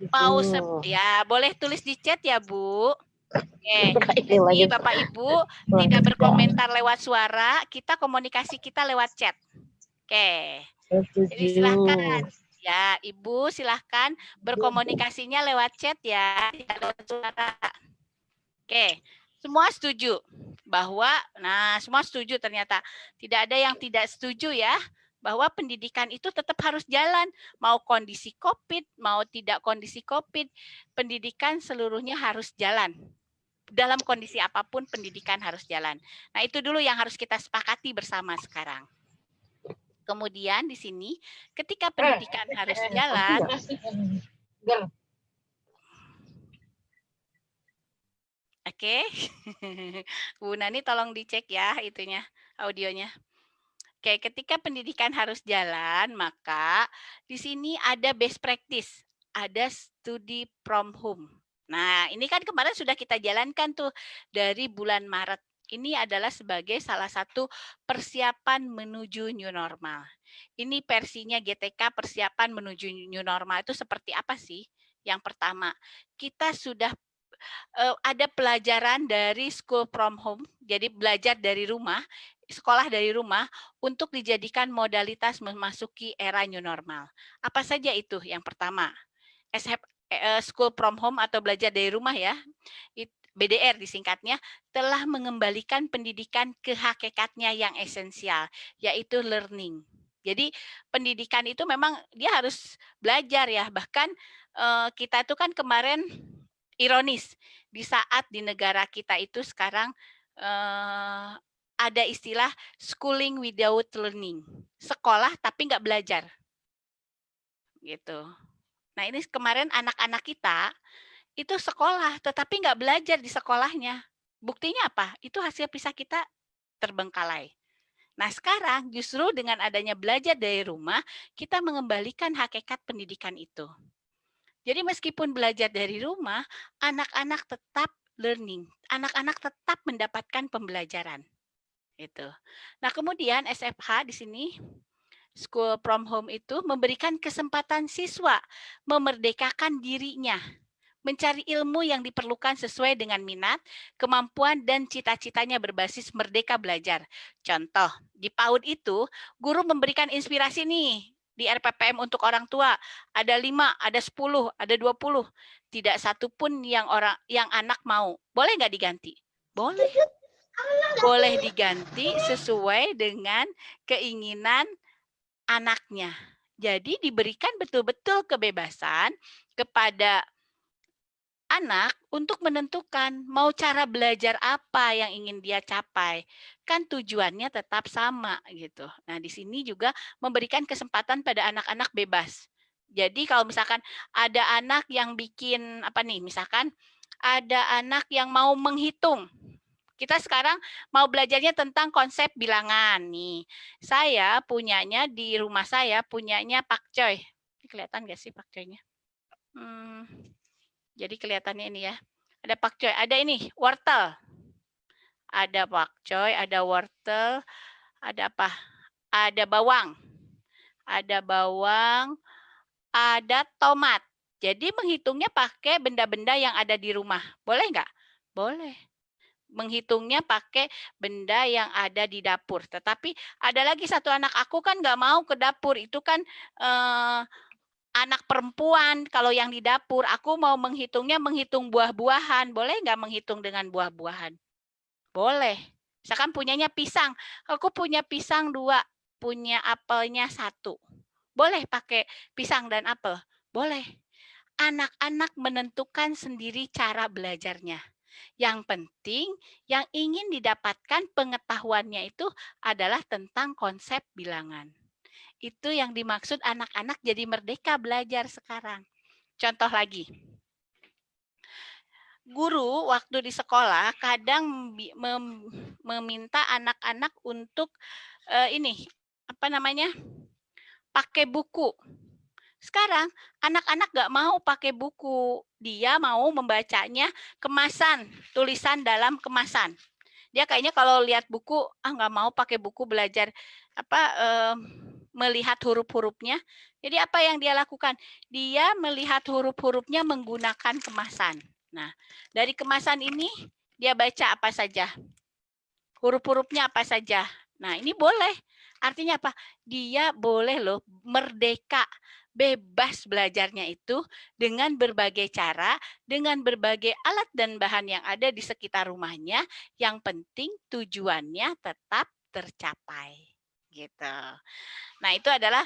mau Setuju. ya boleh tulis di chat ya Bu. Oke, Ini jadi lagi Bapak Ibu tidak lancar. berkomentar lewat suara, kita komunikasi kita lewat chat. Oke, jadi Setuju. silahkan ya Ibu silahkan berkomunikasinya lewat chat ya, tidak lewat suara. Oke, semua setuju bahwa, nah semua setuju ternyata. Tidak ada yang tidak setuju ya, bahwa pendidikan itu tetap harus jalan. Mau kondisi COVID, mau tidak kondisi COVID, pendidikan seluruhnya harus jalan. Dalam kondisi apapun pendidikan harus jalan. Nah itu dulu yang harus kita sepakati bersama sekarang. Kemudian di sini, ketika pendidikan harus jalan, oke, Bu Nani tolong dicek ya itunya, audionya. Oke, ketika pendidikan harus jalan, maka di sini ada best practice, ada studi from home. Nah, ini kan kemarin sudah kita jalankan tuh dari bulan Maret. Ini adalah sebagai salah satu persiapan menuju new normal. Ini versinya GTK persiapan menuju new normal itu seperti apa sih? Yang pertama, kita sudah ada pelajaran dari school from home, jadi belajar dari rumah, sekolah dari rumah untuk dijadikan modalitas memasuki era new normal. Apa saja itu? Yang pertama, school from home atau belajar dari rumah ya, BDR disingkatnya, telah mengembalikan pendidikan ke hakikatnya yang esensial, yaitu learning. Jadi pendidikan itu memang dia harus belajar ya, bahkan kita itu kan kemarin ironis, di saat di negara kita itu sekarang ada istilah schooling without learning, sekolah tapi nggak belajar, gitu. Nah ini kemarin anak-anak kita itu sekolah, tetapi nggak belajar di sekolahnya. Buktinya apa? Itu hasil PISA kita terbengkalai. Nah sekarang justru dengan adanya belajar dari rumah, kita mengembalikan hakikat pendidikan itu. Jadi meskipun belajar dari rumah, anak-anak tetap learning, anak-anak tetap mendapatkan pembelajaran. Itu. Nah kemudian SFH di sini School from Home itu memberikan kesempatan siswa memerdekakan dirinya, mencari ilmu yang diperlukan sesuai dengan minat, kemampuan, dan cita-citanya berbasis merdeka belajar. Contoh, di PAUD itu, guru memberikan inspirasi nih, di RPPM untuk orang tua, ada 5, ada 10, ada 20. Tidak satu pun yang anak mau. Boleh nggak diganti? Boleh. Boleh diganti sesuai dengan keinginan anaknya. Jadi diberikan betul-betul kebebasan kepada anak untuk menentukan mau cara belajar apa yang ingin dia capai. Kan tujuannya tetap sama gitu. Nah, di sini juga memberikan kesempatan pada anak-anak bebas. Jadi kalau misalkan ada anak yang bikin apa nih, misalkan ada anak yang mau menghitung. Kita sekarang mau belajarnya tentang konsep bilangan nih. Saya punyanya di rumah saya punyanya Pak Coy. Kelihatan nggak sih Pak Coy-nya? Jadi kelihatannya ini ya. Ada pakcoy, ada ini wortel. Ada pakcoy, ada wortel, ada apa? Ada bawang. Ada bawang, ada tomat. Jadi menghitungnya pakai benda-benda yang ada di rumah. Boleh nggak? Boleh. Menghitungnya pakai benda yang ada di dapur. Tetapi ada lagi satu anak aku kan nggak mau ke dapur. Itu kan anak perempuan, kalau yang di dapur, aku mau menghitungnya menghitung buah-buahan. Boleh nggak menghitung dengan buah-buahan? Boleh. Misalkan punyanya pisang, aku punya pisang 2, punya apelnya 1. Boleh pakai pisang dan apel? Boleh. Anak-anak menentukan sendiri cara belajarnya. Yang penting, yang ingin didapatkan pengetahuannya itu adalah tentang konsep bilangan. Itu yang dimaksud anak-anak jadi merdeka belajar sekarang. Contoh lagi, guru waktu di sekolah kadang meminta anak-anak untuk ini apa namanya pakai buku. Sekarang anak-anak nggak mau pakai buku, dia mau membacanya kemasan, tulisan dalam kemasan. Dia kayaknya kalau lihat buku nggak mau pakai buku belajar apa melihat huruf-hurufnya. Jadi apa yang dia lakukan? Dia melihat huruf-hurufnya menggunakan kemasan. Nah, dari kemasan ini dia baca apa saja. Huruf-hurufnya apa saja. Nah, ini boleh. Artinya apa? Dia boleh loh merdeka, bebas belajarnya itu dengan berbagai cara, dengan berbagai alat dan bahan yang ada di sekitar rumahnya. Yang penting tujuannya tetap tercapai. Gitu. Nah, itu adalah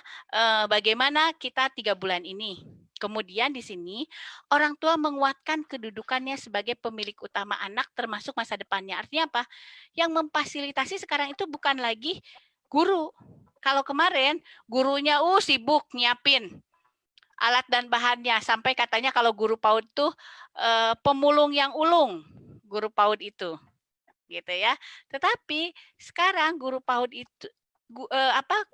bagaimana kita 3 bulan ini. Kemudian di sini orang tua menguatkan kedudukannya sebagai pemilik utama anak termasuk masa depannya. Artinya apa? Yang memfasilitasi sekarang itu bukan lagi guru. Kalau kemarin gurunya sibuk nyiapin alat dan bahannya sampai katanya kalau guru PAUD tuh pemulung yang ulung, guru PAUD itu. Gitu ya. Tetapi sekarang guru PAUD itu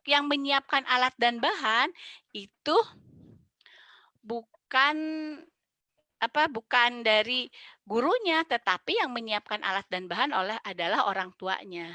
yang menyiapkan alat dan bahan itu bukan dari gurunya, tetapi yang menyiapkan alat dan bahan adalah orang tuanya.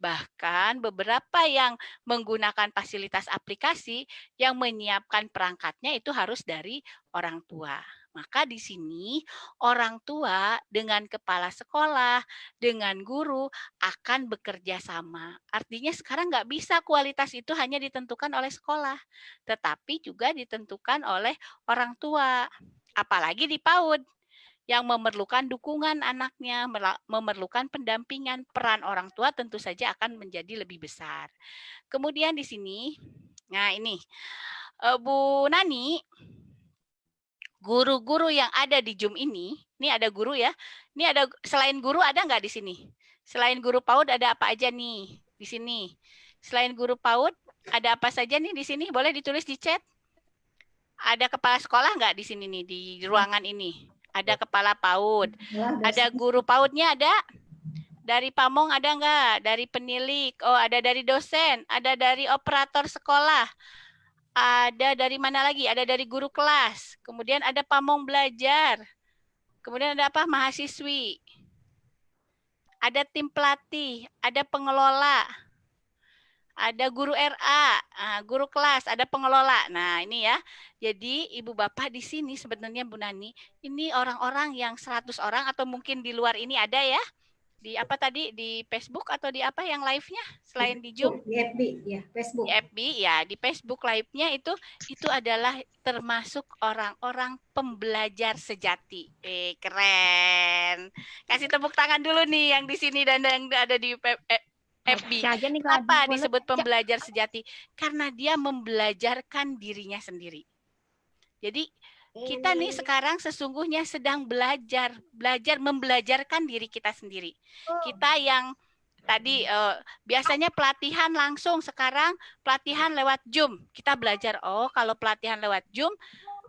Bahkan beberapa yang menggunakan fasilitas aplikasi yang menyiapkan perangkatnya itu harus dari orang tua. Maka di sini orang tua dengan kepala sekolah, dengan guru akan bekerja sama. Artinya sekarang nggak bisa kualitas itu hanya ditentukan oleh sekolah, tetapi juga ditentukan oleh orang tua. Apalagi di PAUD yang memerlukan dukungan anaknya, memerlukan pendampingan, peran orang tua tentu saja akan menjadi lebih besar. Kemudian di sini, nah ini Bu Nani, guru-guru yang ada di Zoom ini ada guru ya. Ini ada selain guru ada nggak di sini? Selain guru PAUD ada apa aja nih di sini? Selain guru PAUD ada apa saja nih di sini? Boleh ditulis di chat. Ada kepala sekolah nggak di sini nih di ruangan ini? Ada kepala PAUD. Ada guru PAUD-nya ada? Dari pamong ada nggak? Dari penilik? Oh, ada dari dosen. Ada dari operator sekolah. Ada dari mana lagi? Ada dari guru kelas. Kemudian ada pamong belajar. Kemudian ada apa? Mahasiswi. Ada tim pelatih. Ada pengelola. Ada guru RA, guru kelas, ada pengelola. Nah, ini ya. Jadi, Ibu Bapak di sini sebenarnya Bu Nani, ini orang-orang yang 100 orang atau mungkin di luar ini ada ya? Di apa tadi? Di Facebook atau di apa yang live-nya selain di Zoom? Di FB, ya, Facebook. Di FB, ya, di Facebook live-nya itu adalah termasuk orang-orang pembelajar sejati. Keren. Kasih tepuk tangan dulu nih yang di sini dan yang ada di FB. Kenapa disebut pembelajar sejati? Karena dia membelajarkan dirinya sendiri. Jadi kita nih sekarang sesungguhnya sedang belajar membelajarkan diri kita sendiri. Kita yang tadi biasanya pelatihan langsung, sekarang pelatihan lewat Zoom. Kita belajar, kalau pelatihan lewat Zoom,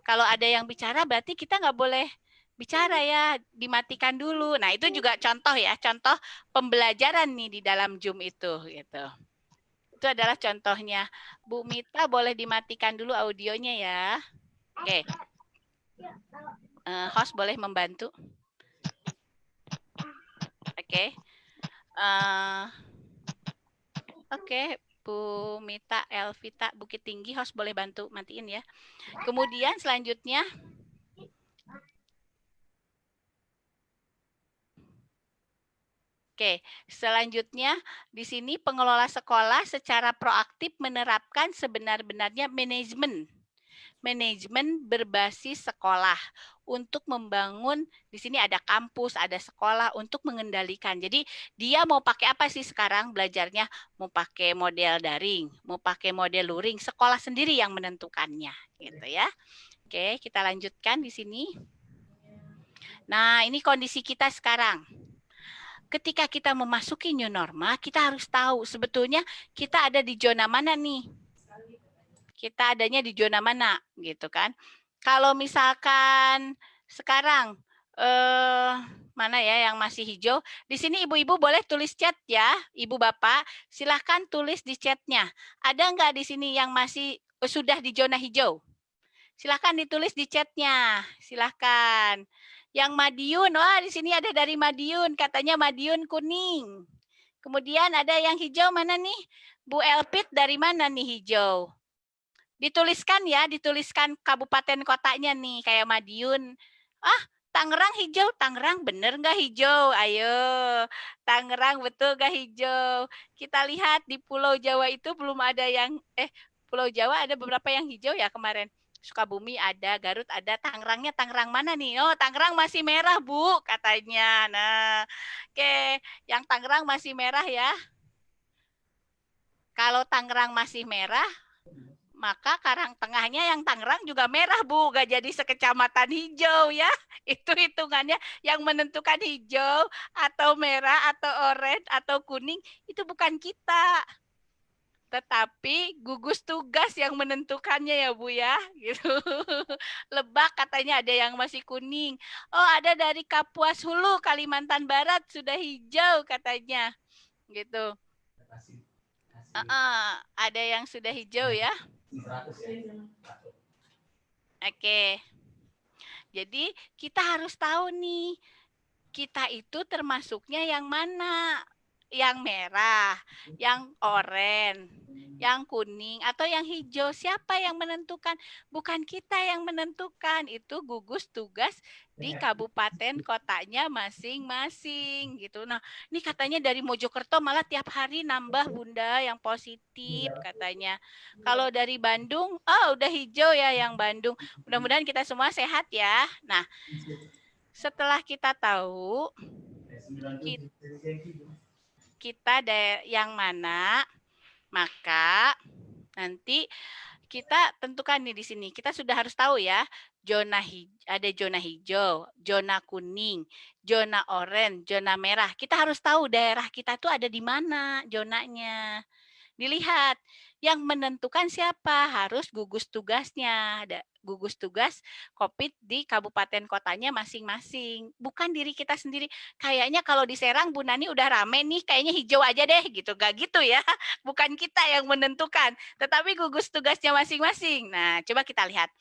kalau ada yang bicara berarti kita nggak boleh bicara ya, dimatikan dulu. Nah, itu juga contoh ya, contoh pembelajaran nih di dalam Zoom itu gitu. Itu adalah contohnya. Bu Mita boleh dimatikan dulu audionya ya. Oke. Host boleh membantu. Oke. Oke, Bu Mita, Elvita, Bukit Tinggi, host boleh bantu matiin ya. Kemudian selanjutnya Oke, selanjutnya di sini pengelola sekolah secara proaktif menerapkan sebenar-benarnya manajemen berbasis sekolah untuk membangun, di sini ada kampus, ada sekolah untuk mengendalikan. Jadi dia mau pakai apa sih sekarang belajarnya? Mau pakai model daring, mau pakai model luring, sekolah sendiri yang menentukannya, gitu ya. Oke, kita lanjutkan di sini. Nah, ini kondisi kita sekarang. Ketika kita memasuki new normal, kita harus tahu sebetulnya kita ada di zona mana nih. Kita adanya di zona mana, gitu kan. Kalau misalkan sekarang, mana ya yang masih hijau, di sini ibu-ibu boleh tulis chat ya, ibu bapak, silahkan tulis di chatnya. Ada nggak di sini yang masih sudah di zona hijau? Silahkan ditulis di chatnya, silahkan. Yang Madiun, wah di sini ada dari Madiun, katanya Madiun kuning. Kemudian ada yang hijau mana nih? Bu Elpit dari mana nih hijau? Dituliskan ya, dituliskan kabupaten kotanya nih, kayak Madiun. Ah, Tangerang hijau, Tangerang bener nggak hijau? Ayo, Tangerang betul nggak hijau? Kita lihat di Pulau Jawa itu belum ada yang, Pulau Jawa ada beberapa yang hijau ya kemarin. Sukabumi ada, Garut ada, Tangerangnya Tangerang mana nih? Oh, Tangerang masih merah, Bu, katanya. Nah, oke, yang Tangerang masih merah ya. Kalau Tangerang masih merah, maka Karang Tengahnya yang Tangerang juga merah, Bu. Gak jadi sekecamatan hijau ya. Itu hitungannya yang menentukan hijau atau merah atau oranye atau kuning itu bukan kita. Tetapi gugus tugas yang menentukannya ya Bu ya. Gitu. Lebak katanya ada yang masih kuning. Oh, ada dari Kapuas Hulu, Kalimantan Barat sudah hijau katanya. Gitu. Ada yang sudah hijau ya. Oke. Jadi kita harus tahu nih, kita itu termasuknya yang mana? Yang merah, yang oranye, yang kuning, atau yang hijau? Siapa yang menentukan? Bukan kita yang menentukan, itu gugus tugas di kabupaten kotanya masing-masing gitu. Nah, ini katanya dari Mojokerto malah tiap hari nambah Bunda yang positif katanya. Kalau dari Bandung, oh udah hijau ya yang Bandung. Mudah-mudahan kita semua sehat ya. Nah, setelah kita tahu kita yang mana, maka nanti kita tentukan nih di sini. Kita sudah harus tahu ya, ada zona hijau, zona kuning, zona oranye, zona merah. Kita harus tahu daerah kita tuh ada di mana zonanya. Dilihat, yang menentukan siapa? Harus gugus tugasnya. Ada gugus tugas COVID di kabupaten kotanya masing-masing. Bukan diri kita sendiri. Kayaknya kalau di Serang, Bu Nani udah rame nih, kayaknya hijau aja deh gitu. Gak gitu ya. Bukan kita yang menentukan, tetapi gugus tugasnya masing-masing. Nah, coba kita lihat.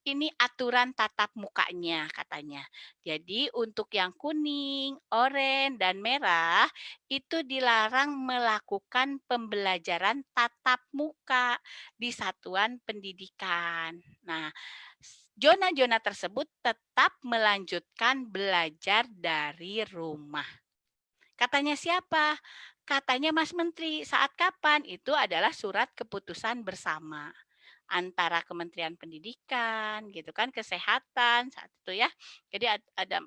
Ini aturan tatap mukanya katanya. Jadi untuk yang kuning, oranye, dan merah itu dilarang melakukan pembelajaran tatap muka di satuan pendidikan. Nah, zona-zona tersebut tetap melanjutkan belajar dari rumah. Katanya siapa? Katanya Mas Menteri. Saat kapan? Itu adalah surat keputusan bersama antara Kementerian Pendidikan gitu kan, kesehatan saat itu ya. Jadi ada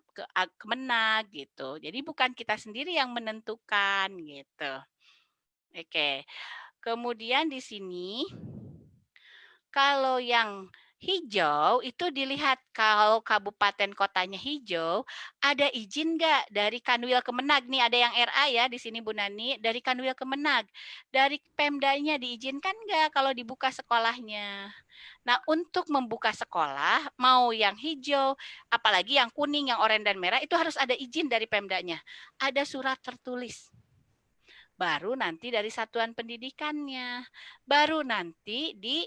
Kemenag gitu. Jadi bukan kita sendiri yang menentukan gitu. Oke. Kemudian di sini kalau yang hijau itu dilihat kalau kabupaten kotanya hijau, ada izin nggak dari Kanwil Kemenag nih, ada yang RA ya di sini Bu Nani, dari Kanwil Kemenag. Dari Pemdanya diizinkan nggak kalau dibuka sekolahnya? Nah, untuk membuka sekolah, mau yang hijau, apalagi yang kuning, yang oranye dan merah, itu harus ada izin dari Pemdanya. Ada surat tertulis. Baru nanti dari satuan pendidikannya. Baru nanti di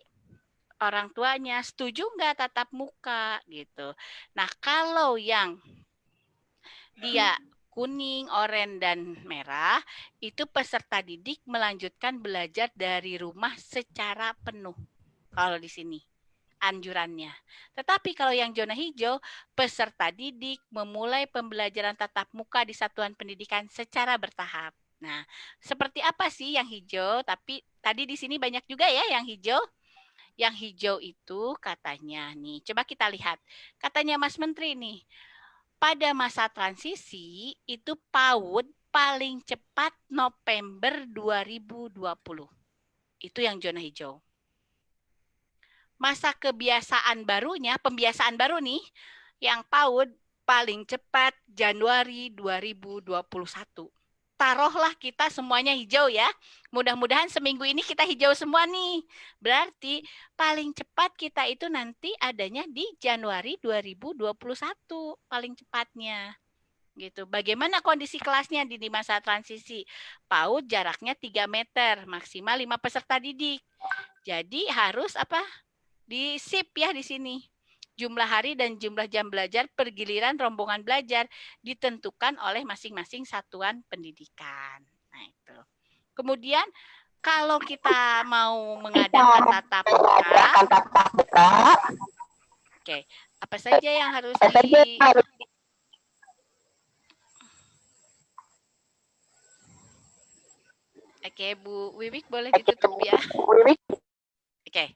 orang tuanya setuju nggak tatap muka gitu. Nah, kalau yang dia kuning, oranye, dan merah, itu peserta didik melanjutkan belajar dari rumah secara penuh. Kalau di sini anjurannya. Tetapi kalau yang zona hijau, peserta didik memulai pembelajaran tatap muka di satuan pendidikan secara bertahap. Nah, seperti apa sih yang hijau? Tapi tadi di sini banyak juga ya yang hijau. Yang hijau itu katanya nih, coba kita lihat. Katanya Mas Menteri nih, pada masa transisi itu PAUD paling cepat November 2020. Itu yang zona hijau. Masa kebiasaan barunya, pembiasaan baru nih, yang PAUD paling cepat Januari 2021. Taruhlah kita semuanya hijau ya. Mudah-mudahan seminggu ini kita hijau semua nih. Berarti paling cepat kita itu nanti adanya di Januari 2021 paling cepatnya. Gitu. Bagaimana kondisi kelasnya di masa transisi? PAUD jaraknya 3 meter, maksimal 5 peserta didik. Jadi harus apa? Di sip ya di sini. Jumlah hari dan jumlah jam belajar per giliran rombongan belajar ditentukan oleh masing-masing satuan pendidikan. Nah, itu. Kemudian kalau kita mau mengadakan tatap muka, oke, apa saja yang harus Oke, Bu Wiwik boleh ditutup ya. Oke.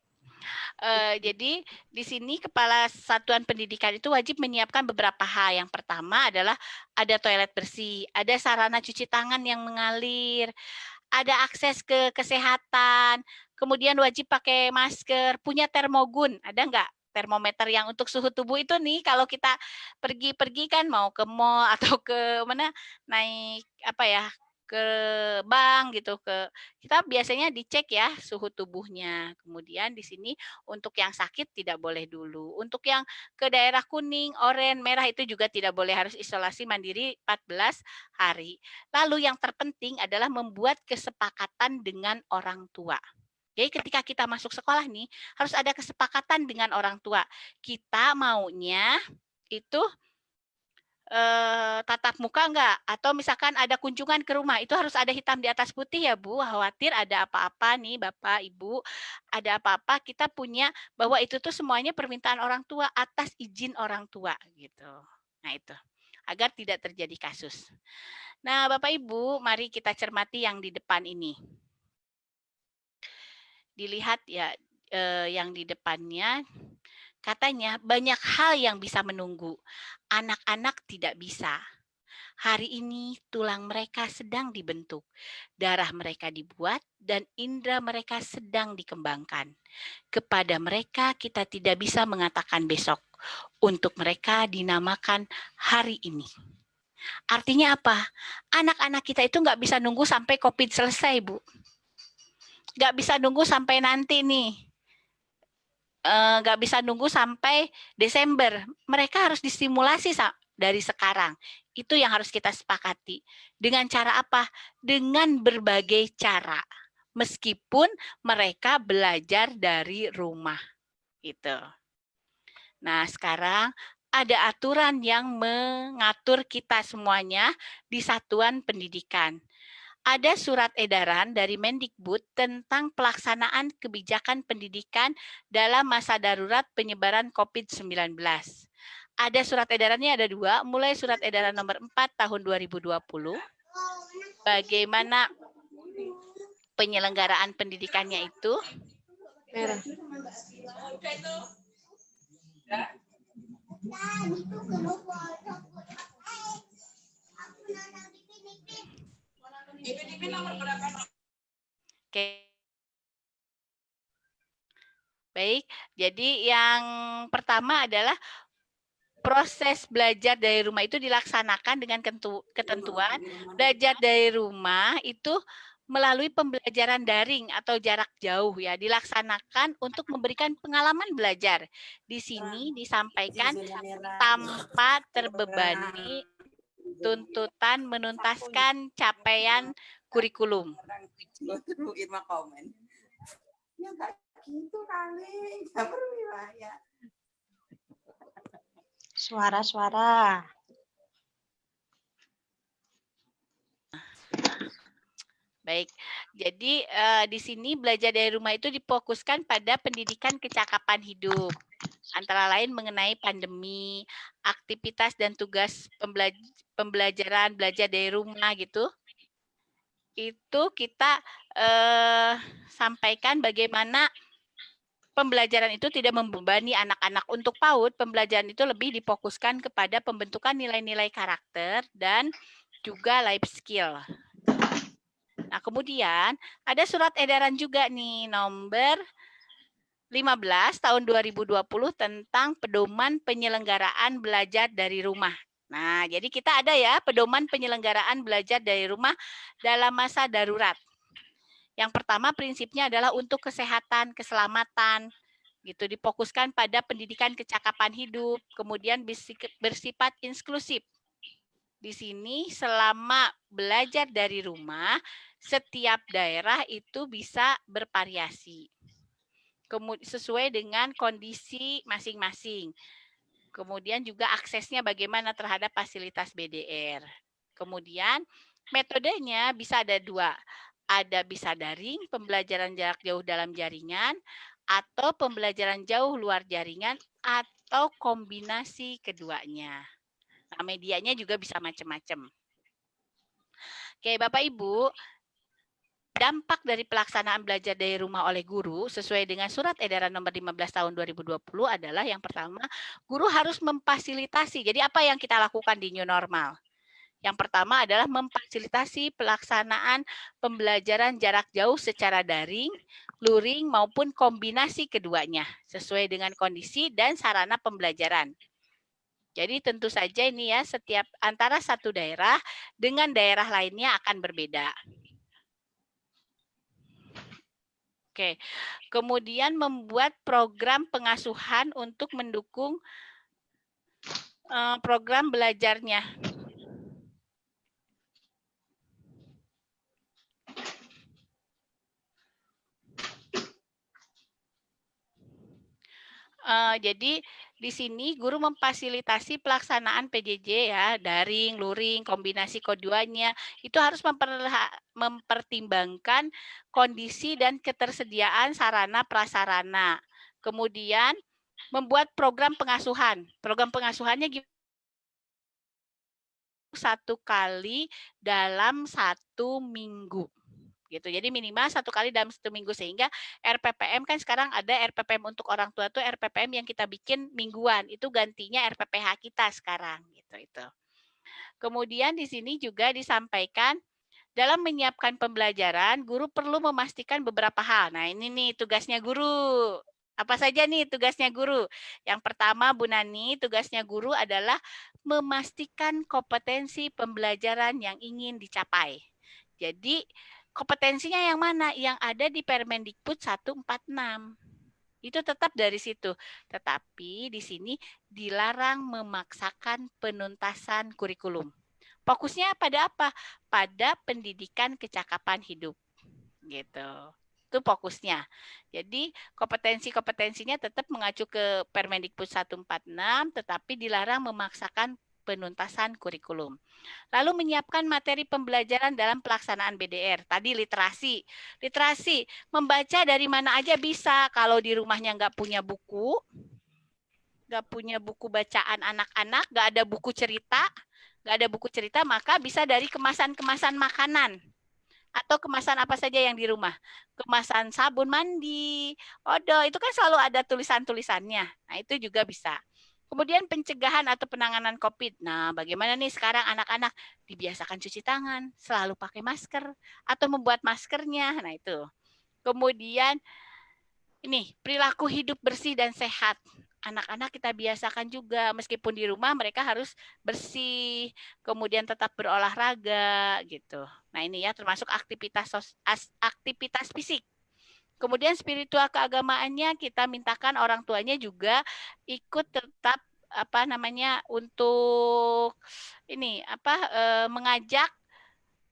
Jadi di sini Kepala Satuan Pendidikan itu wajib menyiapkan beberapa hal. Yang pertama adalah ada toilet bersih, ada sarana cuci tangan yang mengalir, ada akses ke kesehatan, kemudian wajib pakai masker, punya termogun, ada nggak? Termometer yang untuk suhu tubuh itu nih, kalau kita pergi-pergi kan mau ke mall atau ke mana naik apa ya, ke bank gitu, kita biasanya dicek ya suhu tubuhnya. Kemudian di sini untuk yang sakit tidak boleh dulu. Untuk yang ke daerah kuning, oranye, merah itu juga tidak boleh, harus isolasi mandiri 14 hari. Lalu yang terpenting adalah membuat kesepakatan dengan orang tua. Jadi ketika kita masuk sekolah nih, harus ada kesepakatan dengan orang tua. Kita maunya itu tatap muka enggak? Atau misalkan ada kunjungan ke rumah, itu harus ada hitam di atas putih ya Bu, khawatir ada apa-apa nih Bapak, Ibu, ada apa-apa kita punya bahwa itu tuh semuanya permintaan orang tua atas izin orang tua gitu. Nah itu, agar tidak terjadi kasus. Nah Bapak Ibu, mari kita cermati yang di depan ini. Dilihat ya yang di depannya, katanya banyak hal yang bisa menunggu, anak-anak tidak bisa. Hari ini tulang mereka sedang dibentuk, darah mereka dibuat, dan indera mereka sedang dikembangkan. Kepada mereka kita tidak bisa mengatakan besok. Untuk mereka dinamakan hari ini. Artinya apa? Anak-anak kita itu nggak bisa nunggu sampai COVID selesai, Bu. Nggak bisa nunggu sampai nanti nih. Nggak bisa nunggu sampai Desember. Mereka harus distimulasi dari sekarang. Itu yang harus kita sepakati. Dengan cara apa? Dengan berbagai cara. Meskipun mereka belajar dari rumah. Gitu. Nah, sekarang ada aturan yang mengatur kita semuanya di satuan pendidikan. Ada surat edaran dari Mendikbud tentang pelaksanaan kebijakan pendidikan dalam masa darurat penyebaran COVID-19. Ada surat edarannya ada 2, mulai surat edaran nomor 4 tahun 2020, bagaimana penyelenggaraan pendidikannya itu. Oke. Baik, jadi yang pertama adalah proses belajar dari rumah itu dilaksanakan dengan ketentuan belajar dari rumah itu melalui pembelajaran daring atau jarak jauh ya, dilaksanakan untuk memberikan pengalaman belajar. Di sini disampaikan tanpa terbebani tuntutan menuntaskan capaian kurikulum. Suara-suara. Baik, jadi di sini belajar dari rumah itu difokuskan pada pendidikan kecakapan hidup, antara lain mengenai pandemi, aktivitas dan tugas pembelajaran belajar dari rumah gitu. Itu kita sampaikan bagaimana pembelajaran itu tidak membebani anak-anak. Untuk PAUD, pembelajaran itu lebih difokuskan kepada pembentukan nilai-nilai karakter dan juga life skill. Nah, kemudian ada surat edaran juga nih nomor 15 tahun 2020 tentang pedoman penyelenggaraan belajar dari rumah. Nah, jadi kita ada ya pedoman penyelenggaraan belajar dari rumah dalam masa darurat. Yang pertama prinsipnya adalah untuk kesehatan, keselamatan, gitu, difokuskan pada pendidikan kecakapan hidup, kemudian bersifat inklusif. Di sini selama belajar dari rumah, setiap daerah itu bisa bervariasi sesuai dengan kondisi masing-masing. Kemudian juga aksesnya bagaimana terhadap fasilitas BDR. Kemudian metodenya bisa ada 2. Ada bisa daring, pembelajaran jarak jauh dalam jaringan, atau pembelajaran jauh luar jaringan, atau kombinasi keduanya. Nah, medianya juga bisa macam-macam. Oke, Bapak Ibu, dampak dari pelaksanaan belajar dari rumah oleh guru sesuai dengan Surat Edaran Nomor 15 Tahun 2020 adalah yang pertama, guru harus memfasilitasi. Jadi apa yang kita lakukan di new normal? Yang pertama adalah memfasilitasi pelaksanaan pembelajaran jarak jauh secara daring, luring maupun kombinasi keduanya sesuai dengan kondisi dan sarana pembelajaran. Jadi tentu saja ini ya, setiap antara satu daerah dengan daerah lainnya akan berbeda. Oke, kemudian membuat program pengasuhan untuk mendukung program belajarnya. Jadi di sini guru memfasilitasi pelaksanaan PJJ ya, daring, luring, kombinasi keduanya, itu harus mempertimbangkan kondisi dan ketersediaan sarana prasarana. Kemudian membuat program pengasuhan. Program pengasuhannya satu kali dalam 1 minggu. Gitu. Jadi minimal 1 kali dalam 1 minggu, sehingga RPPM kan sekarang ada RPPM untuk orang tua tuh RPPM yang kita bikin mingguan, itu gantinya RPPH kita sekarang gitu itu. Kemudian di sini juga disampaikan dalam menyiapkan pembelajaran, guru perlu memastikan beberapa hal. Nah, ini nih tugasnya guru. Apa saja nih tugasnya guru? Yang pertama, Bu Nani, tugasnya guru adalah memastikan kompetensi pembelajaran yang ingin dicapai. Jadi, kompetensinya yang mana? Yang ada di Permendikbud 146. Itu tetap dari situ. Tetapi di sini dilarang memaksakan penuntasan kurikulum. Fokusnya pada apa? Pada pendidikan kecakapan hidup. Gitu. Itu fokusnya. Jadi kompetensinya tetap mengacu ke Permendikbud 146, tetapi dilarang memaksakan penuntasan kurikulum. Lalu menyiapkan materi pembelajaran dalam pelaksanaan BDR. Tadi literasi. Literasi, membaca dari mana aja bisa. Kalau di rumahnya nggak punya buku bacaan anak-anak, nggak ada buku cerita, maka bisa dari kemasan-kemasan makanan. Atau kemasan apa saja yang di rumah. Kemasan sabun mandi, odol, itu kan selalu ada tulisan-tulisannya. Nah, itu juga bisa. Kemudian pencegahan atau penanganan COVID. Nah, bagaimana nih sekarang anak-anak dibiasakan cuci tangan, selalu pakai masker, atau membuat maskernya. Nah, itu. Kemudian ini, perilaku hidup bersih dan sehat. Anak-anak kita biasakan juga, meskipun di rumah mereka harus bersih, kemudian tetap berolahraga gitu. Nah, ini ya termasuk aktivitas fisik. Kemudian spiritual keagamaannya kita mintakan orang tuanya juga ikut tetap untuk ini mengajak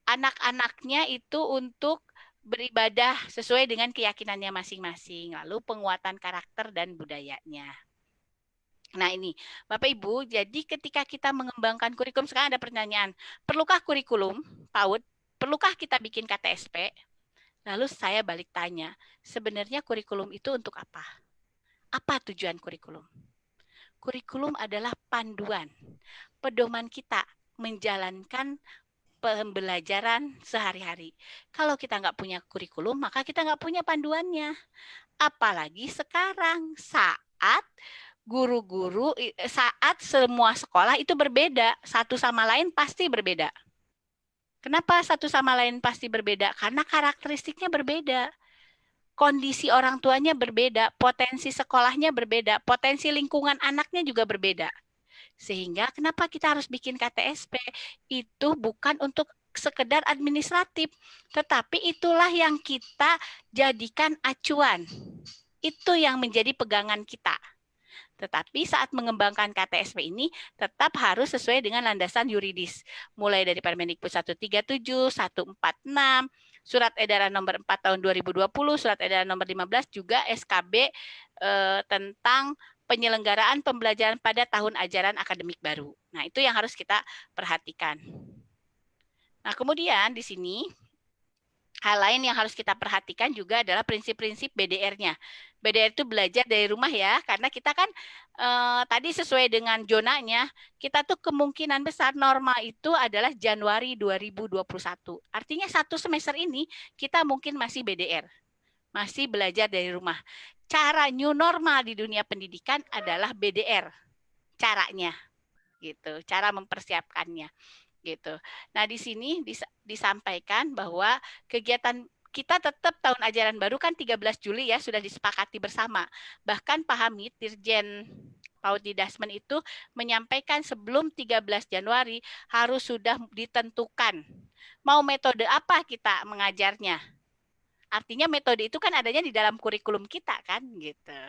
anak-anaknya itu untuk beribadah sesuai dengan keyakinannya masing-masing. Lalu penguatan karakter dan budayanya. Nah ini, Bapak Ibu, jadi ketika kita mengembangkan kurikulum, sekarang ada pertanyaan, perlukah kurikulum, PAUD, perlukah kita bikin KTSP? Lalu saya balik tanya, sebenarnya kurikulum itu untuk apa? Apa tujuan kurikulum? Kurikulum adalah panduan, pedoman kita menjalankan pembelajaran sehari-hari. Kalau kita nggak punya kurikulum, maka kita nggak punya panduannya. Apalagi sekarang saat saat semua sekolah itu berbeda, satu sama lain pasti berbeda. Kenapa satu sama lain pasti berbeda? Karena karakteristiknya berbeda. Kondisi orang tuanya berbeda, potensi sekolahnya berbeda, potensi lingkungan anaknya juga berbeda. Sehingga kenapa kita harus bikin KTSP? Itu bukan untuk sekedar administratif, tetapi itulah yang kita jadikan acuan. Itu yang menjadi pegangan kita. Tetapi saat mengembangkan KTSP ini tetap harus sesuai dengan landasan yuridis. Mulai dari Permendikbud 137, 146, Surat Edaran Nomor 4 Tahun 2020, Surat Edaran Nomor 15, juga SKB tentang penyelenggaraan pembelajaran pada tahun ajaran akademik baru. Nah, itu yang harus kita perhatikan. Nah, kemudian di sini Hal lain yang harus kita perhatikan juga adalah prinsip-prinsip BDR-nya. BDR itu belajar dari rumah ya, karena kita kan tadi sesuai dengan zonanya, kita tuh kemungkinan besar normal itu adalah Januari 2021. Artinya satu semester ini kita mungkin masih BDR, masih belajar dari rumah. Cara new normal di dunia pendidikan adalah BDR, caranya gitu, cara mempersiapkannya gitu. Nah, di sini disampaikan bahwa kegiatan kita tetap tahun ajaran baru kan 13 Juli ya, sudah disepakati bersama. Bahkan Pak Hamid, Dirjen PAUD di Dasmen itu menyampaikan sebelum 13 Januari harus sudah ditentukan mau metode apa kita mengajarnya. Artinya metode itu kan adanya di dalam kurikulum kita kan gitu.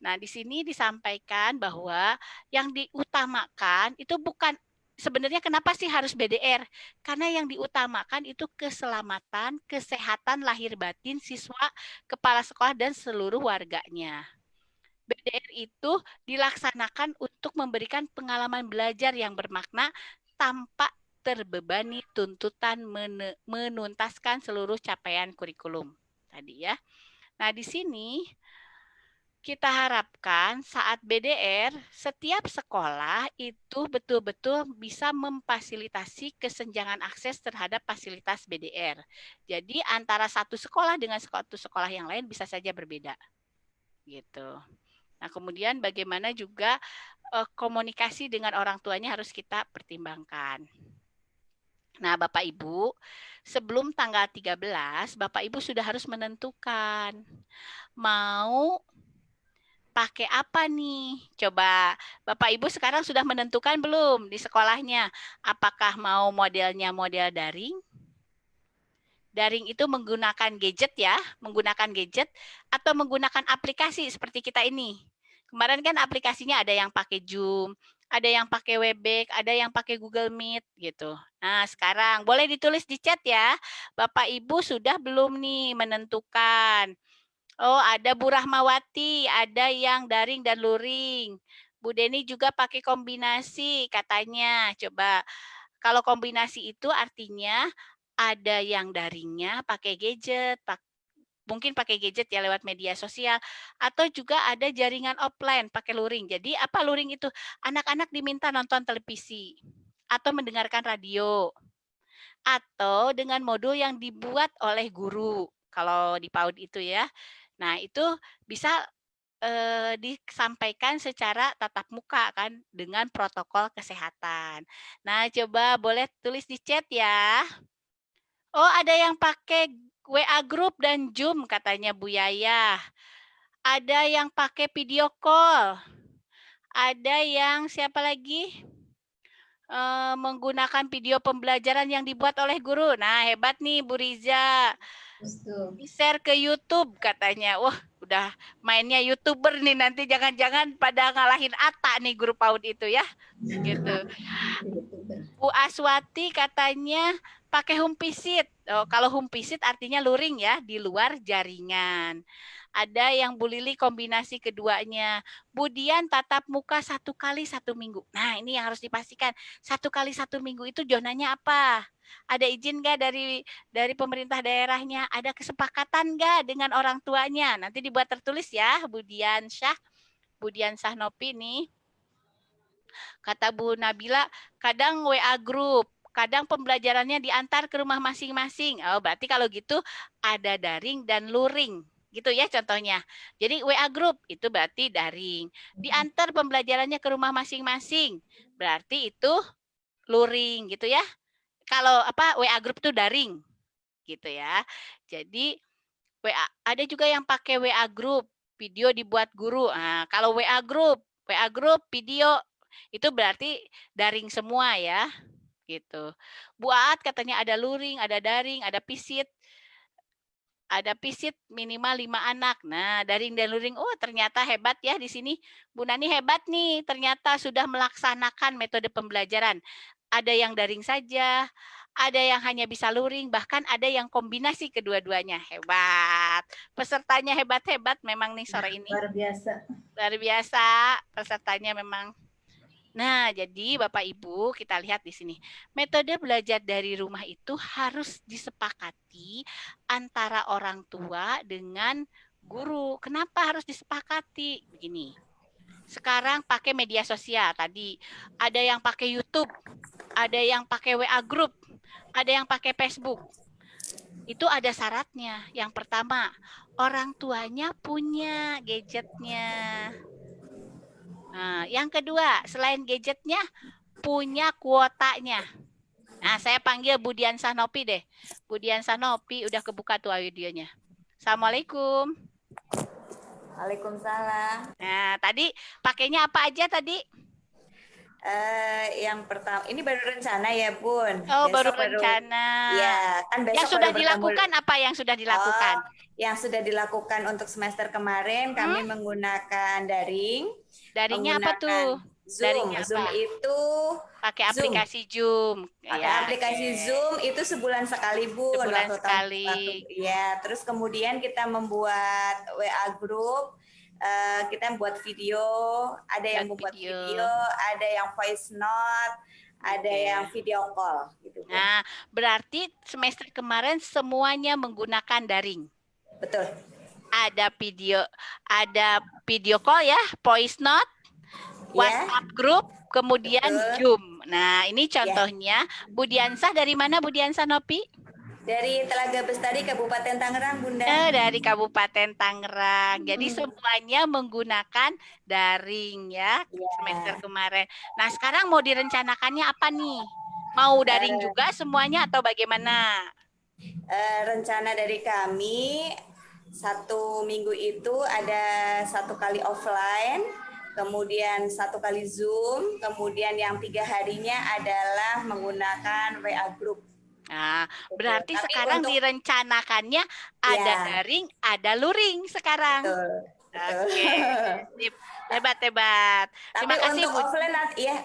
Nah, di sini disampaikan bahwa yang diutamakan itu bukan sebenarnya kenapa sih harus BDR? Karena yang diutamakan itu keselamatan, kesehatan lahir batin siswa, kepala sekolah, dan seluruh warganya. BDR itu dilaksanakan untuk memberikan pengalaman belajar yang bermakna tanpa terbebani tuntutan menuntaskan seluruh capaian kurikulum. Tadi ya. Nah, di sini kita harapkan saat BDR, setiap sekolah itu betul-betul bisa memfasilitasi kesenjangan akses terhadap fasilitas BDR. Jadi antara satu sekolah dengan satu sekolah yang lain bisa saja berbeda. Gitu. Nah, kemudian bagaimana juga komunikasi dengan orang tuanya harus kita pertimbangkan. Nah, Bapak Ibu, sebelum tanggal 13, Bapak Ibu sudah harus menentukan mau pakai apa nih? Coba Bapak Ibu sekarang sudah menentukan belum di sekolahnya? Apakah mau modelnya model daring? Daring itu menggunakan gadget ya, menggunakan gadget atau menggunakan aplikasi seperti kita ini. Kemarin kan aplikasinya ada yang pakai Zoom, ada yang pakai Webex, ada yang pakai Google Meet gitu. Nah, sekarang boleh ditulis di chat ya. Bapak Ibu sudah belum nih menentukan? Oh, ada Bu Rahmawati, ada yang daring dan luring. Bu Deni juga pakai kombinasi katanya. Coba, kalau kombinasi itu artinya ada yang daringnya pakai gadget, mungkin pakai gadget ya lewat media sosial, atau juga ada jaringan offline pakai luring. Jadi apa luring itu? Anak-anak diminta nonton televisi atau mendengarkan radio atau dengan modul yang dibuat oleh guru. Kalau di PAUD itu ya. Nah, itu bisa disampaikan secara tatap muka kan dengan protokol kesehatan. Nah, coba boleh tulis di chat ya. Oh, ada yang pakai WA Group dan Zoom katanya Bu Yaya. Ada yang pakai video call. Ada yang siapa lagi? Menggunakan video pembelajaran yang dibuat oleh guru. Nah, hebat nih Bu Riza. Di-share ke YouTube katanya. Wah, udah mainnya YouTuber nih, nanti jangan-jangan pada ngalahin Ata nih guru PAUD itu ya. Gitu. Bu Aswati katanya pakai home visit. Oh, kalau home visit artinya luring ya, di luar jaringan. Ada yang Bu Lili kombinasi keduanya. Bu Dian tatap muka 1 kali 1 minggu. Nah, ini yang harus dipastikan. 1 kali 1 minggu itu zonanya apa? Ada izin nggak dari pemerintah daerahnya? Ada kesepakatan nggak dengan orang tuanya? Nanti dibuat tertulis ya, Bu Dian Syah Nopi nih. Kata Bu Nabila, kadang WA group, kadang pembelajarannya diantar ke rumah masing-masing. Oh, berarti kalau gitu ada daring dan luring. Gitu ya contohnya. Jadi WA group itu berarti daring. Diantar pembelajarannya ke rumah masing-masing. Berarti itu luring gitu ya. Kalau apa WA group itu daring gitu ya. Jadi ada juga yang pakai WA group, video dibuat guru. Nah, kalau WA group video itu berarti daring semua ya, gitu. Bu Aat katanya ada luring, ada daring, ada pisit. Ada pisit minimal 5 anak. Nah, daring dan luring, oh ternyata hebat ya di sini. Bu Nani hebat nih, ternyata sudah melaksanakan metode pembelajaran. Ada yang daring saja, ada yang hanya bisa luring, bahkan ada yang kombinasi kedua-duanya. Hebat. Pesertanya hebat-hebat memang nih sore ini. Luar biasa. Luar biasa pesertanya memang. Nah, jadi Bapak Ibu, kita lihat di sini. Metode belajar dari rumah itu harus disepakati antara orang tua dengan guru. Kenapa harus disepakati? Begini. Sekarang pakai media sosial tadi. Ada yang pakai YouTube, ada yang pakai WA group, ada yang pakai Facebook. Itu ada syaratnya. Yang pertama, orang tuanya punya gadgetnya. Nah, yang kedua, selain gadgetnya, punya kuotanya. Nah, saya panggil Budian Sanopi deh. Budian Sanopi, udah kebuka tuh audionya. Assalamualaikum. Waalaikumsalam. Nah, tadi pakainya apa aja tadi? Yang pertama, ini baru rencana ya, Bun. Oh, baru Besok rencana. ya kan Yang besok sudah baru bertemu. dilakukan apa yang sudah dilakukan? Yang sudah dilakukan untuk semester kemarin, kami menggunakan daring. Daringnya apa tuh? Zoom. Daringnya Zoom apa? itu Pakai aplikasi Zoom. pakai Ya, aplikasi Zoom itu sebulan sekali, Bun. sebulan sekali. Ya, terus kemudian kita membuat WA group. Kita buat video, ada yang membuat video, ada yang voice note, ada yang video call gitu. Nah, berarti semester kemarin semuanya menggunakan daring. Betul. Ada video call ya, voice note, WhatsApp group, kemudian Zoom. Nah, ini contohnya. Budiansah dari mana Budiansah Nopi? Dari Telaga Bestari, Kabupaten Tangerang, Bunda. Dari Kabupaten Tangerang. Jadi semuanya menggunakan daring ya, semester kemarin. Nah, sekarang mau direncanakannya apa nih? Mau daring juga semuanya atau bagaimana? Rencana dari kami, 1 minggu itu ada 1 kali offline, kemudian 1 kali Zoom, kemudian yang 3 harinya adalah menggunakan WA group. Nah, berarti sekarang direncanakannya ada daring, ada luring sekarang. Oke, hebat. Terima kasih, untuk offline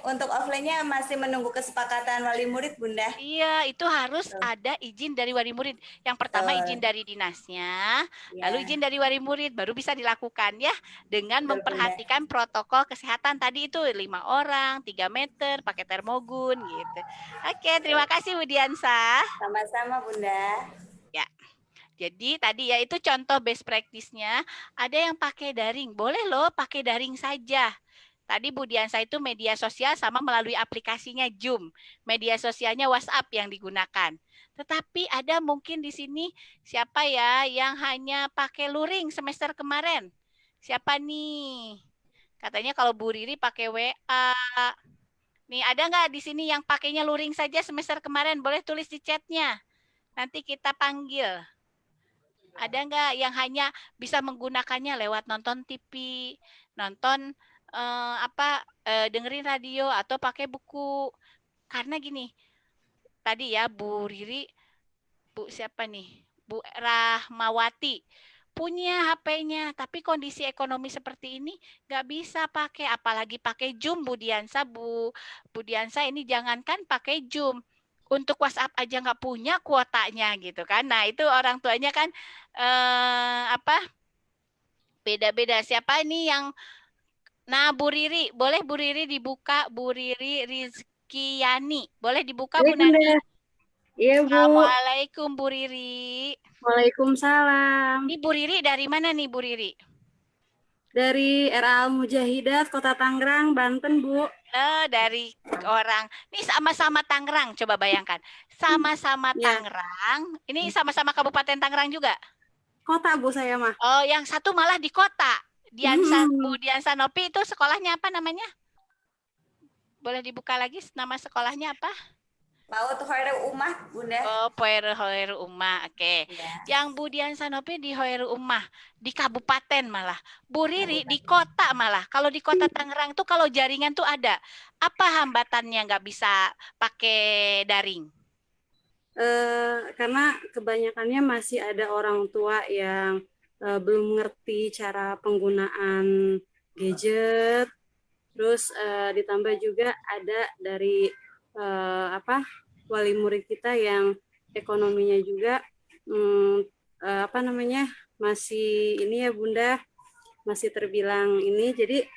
untuk offline-nya masih menunggu kesepakatan wali murid, Bunda. Iya, itu harus ada izin dari wali murid. Yang pertama izin dari dinasnya, lalu izin dari wali murid, baru bisa dilakukan ya, dengan memperhatikan protokol kesehatan tadi itu 5 orang, 3 meter, pakai termogun gitu. Oke, terima kasih Budiansah. Sama-sama, Bunda. Ya. Jadi tadi ya itu contoh best practice-nya, ada yang pakai daring. Boleh loh pakai daring saja. Tadi Budiansah itu media sosial sama melalui aplikasinya Zoom. Media sosialnya WhatsApp yang digunakan. Tetapi ada mungkin di sini siapa ya yang hanya pakai luring semester kemarin? Siapa nih? Katanya kalau Bu Riri pakai WA. Nih ada nggak di sini yang pakainya luring saja semester kemarin? Boleh tulis di chatnya. Nanti kita panggil. Ada nggak yang hanya bisa menggunakannya lewat nonton TV, nonton dengerin radio atau pakai buku? Karena gini, tadi ya Bu Riri, Bu siapa nih? Bu Rahmawati punya HP-nya, tapi kondisi ekonomi seperti ini nggak bisa pakai, apalagi pakai Zoom Bu Diansa ini jangankan pakai Zoom, untuk WhatsApp aja nggak punya kuotanya gitu kan. Nah itu orang tuanya kan beda-beda. Siapa ini yang Bu Riri, boleh Bu Riri dibuka, Bu Riri Rizkyani. Boleh dibuka Bu Nani? Iya, Bu. Assalamualaikum Bu Riri. Waalaikumsalam. Ini Bu Riri dari mana nih Bu Riri? Dari RA Al Mujahidat, Kota Tangerang, Banten, Bu. Dari orang. Ini sama-sama Tangerang, coba bayangkan. Sama-sama Tangerang. Ini sama-sama Kabupaten Tangerang juga? Kota, Bu, saya mah. Oh, yang satu malah di kota. Bu Diansa Nopi itu sekolahnya apa namanya? Boleh dibuka lagi nama sekolahnya apa? PAUD Hoiru Ummah, Bunda. Oh, PAUD Hoiru Ummah. Oke. Yang Bu Diansa Nopi di Hoiru Ummah, di kabupaten malah. Bu Riri di kota malah. Kalau di kota Tangerang tuh kalau jaringan tuh ada. Apa hambatannya nggak bisa pakai daring? Karena kebanyakannya masih ada orang tua yang belum mengerti cara penggunaan gadget, terus ditambah juga ada dari wali murid kita yang ekonominya juga masih ini ya Bunda, masih terbilang ini, jadi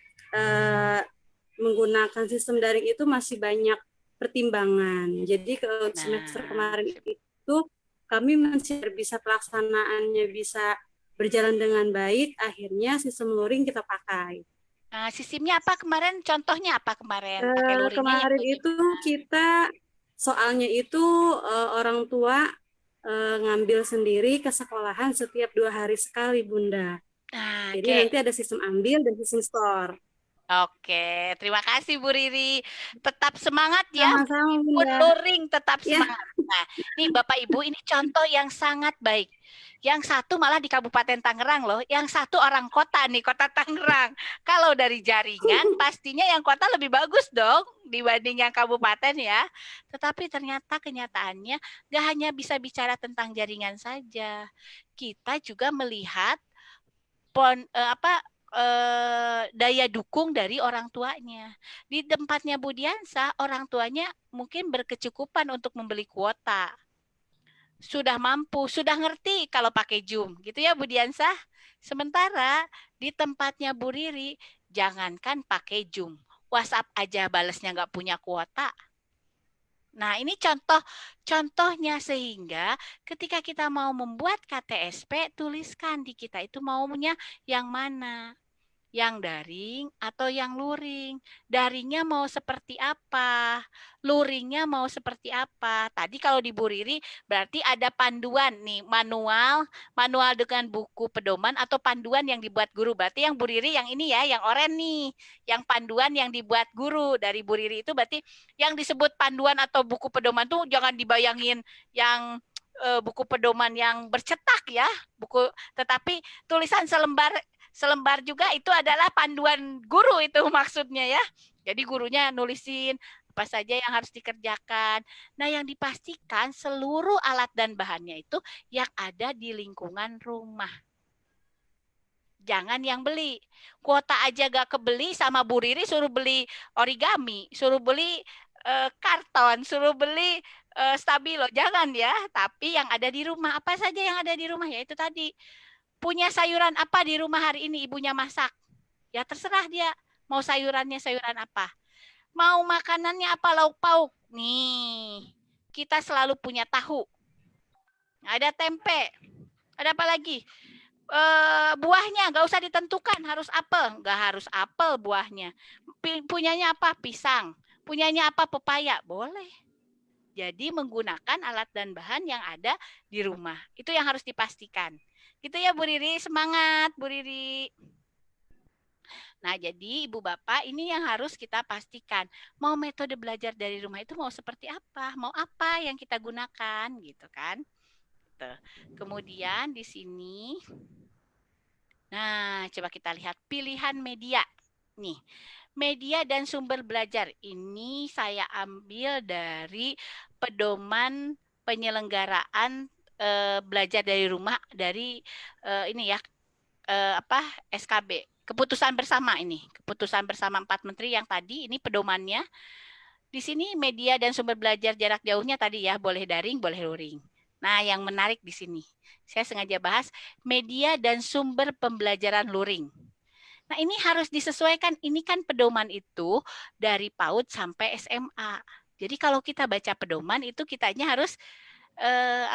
menggunakan sistem daring itu masih banyak pertimbangan. Jadi ke semester kemarin itu kami bisa pelaksanaannya bisa berjalan dengan baik, akhirnya sistem luring kita pakai. Sistemnya apa kemarin? Contohnya apa kemarin? Pakai luringnya yang Kemarin itu kita soalnya itu orang tua ngambil sendiri ke sekolahan setiap 2 hari sekali, Bunda. Jadi nanti ada sistem ambil dan sistem store. Oke, terima kasih Bu Riri. Tetap semangat ya. Sama-sama, Bunda. Luring tetap semangat. Nah, nih Bapak Ibu, ini contoh yang sangat baik. Yang satu malah di Kabupaten Tangerang loh, yang satu orang kota nih, Kota Tangerang. Kalau dari jaringan, pastinya yang kota lebih bagus dong dibanding yang kabupaten ya. Tetapi ternyata kenyataannya gak hanya bisa bicara tentang jaringan saja. Kita juga melihat daya dukung dari orang tuanya. Di tempatnya Bu Diansa, orang tuanya mungkin berkecukupan untuk membeli kuota. Sudah mampu, sudah ngerti kalau pakai Zoom, gitu ya Bu Diansa. Sementara di tempatnya Bu Riri, jangankan pakai Zoom, WhatsApp aja balesnya nggak punya kuota. Nah, ini contohnya sehingga ketika kita mau membuat KTSP, tuliskan di kita itu maunya yang mana. Yang daring atau yang luring. Daringnya mau seperti apa? Luringnya mau seperti apa? Tadi kalau di Bu Riri berarti ada panduan nih, manual dengan buku pedoman atau panduan yang dibuat guru. Berarti yang Bu Riri yang ini ya, yang oranye nih. Yang panduan yang dibuat guru dari Bu Riri itu berarti yang disebut panduan atau buku pedoman tuh jangan dibayangin yang buku pedoman yang bercetak ya, tetapi tulisan selembar juga itu adalah panduan guru itu maksudnya ya. Jadi gurunya nulisin apa saja yang harus dikerjakan. Nah, yang dipastikan seluruh alat dan bahannya itu yang ada di lingkungan rumah. Jangan yang beli. Kuota aja gak kebeli sama Bu Riri suruh beli origami, suruh beli karton, suruh beli stabilo. Jangan ya, tapi yang ada di rumah. Apa saja yang ada di rumah ya itu tadi. Punya sayuran apa di rumah hari ini ibunya masak? Ya terserah dia. Mau sayurannya sayuran apa? Mau makanannya apa lauk pauk? Nih, kita selalu punya tahu. Ada tempe. Ada apa lagi? Buahnya nggak usah ditentukan harus apel. Nggak harus apel buahnya. Punyanya apa? Pisang. Punyanya apa? Pepaya. Boleh. Jadi menggunakan alat dan bahan yang ada di rumah. Itu yang harus dipastikan. Gitu ya Bu Riri, semangat Bu Riri. Nah, jadi Ibu Bapak ini yang harus kita pastikan. Mau metode belajar dari rumah itu mau seperti apa? Mau apa yang kita gunakan gitu kan? Tuh. Kemudian di sini nah, coba kita lihat pilihan media. Nih, media dan sumber belajar. Ini saya ambil dari pedoman penyelenggaraan belajar dari rumah dari ini ya SKB, keputusan bersama ini, keputusan bersama 4 menteri yang tadi ini pedomannya. Di sini media dan sumber belajar jarak jauhnya tadi ya, boleh daring, boleh luring. Nah, yang menarik di sini, saya sengaja bahas media dan sumber pembelajaran luring. Nah, ini harus disesuaikan. Ini kan pedoman itu dari PAUD sampai SMA. Jadi kalau kita baca pedoman itu kitanya harus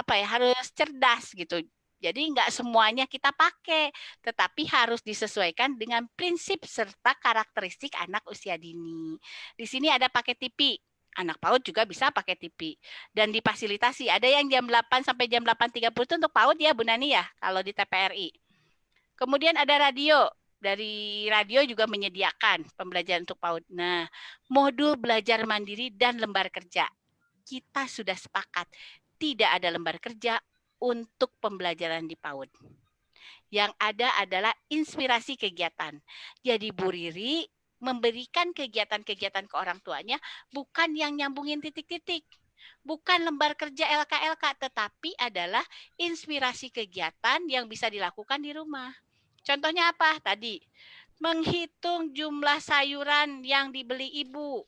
harus cerdas gitu. Jadi nggak semuanya kita pakai, tetapi harus disesuaikan dengan prinsip serta karakteristik anak usia dini. Di sini ada pakai TV. Anak PAUD juga bisa pakai TV. Dan difasilitasi. Ada yang jam 8 sampai jam 8.30 itu untuk PAUD ya Bu Nani ya, kalau di TPRI. Kemudian ada radio. Dari radio juga menyediakan pembelajaran untuk PAUD. Nah, modul belajar mandiri dan lembar kerja. Kita sudah sepakat tidak ada lembar kerja untuk pembelajaran di PAUD. Yang ada adalah inspirasi kegiatan. Jadi Bu Riri memberikan kegiatan-kegiatan ke orang tuanya bukan yang nyambungin titik-titik. Bukan lembar kerja LKLK, tetapi adalah inspirasi kegiatan yang bisa dilakukan di rumah. Contohnya apa? Tadi, menghitung jumlah sayuran yang dibeli ibu,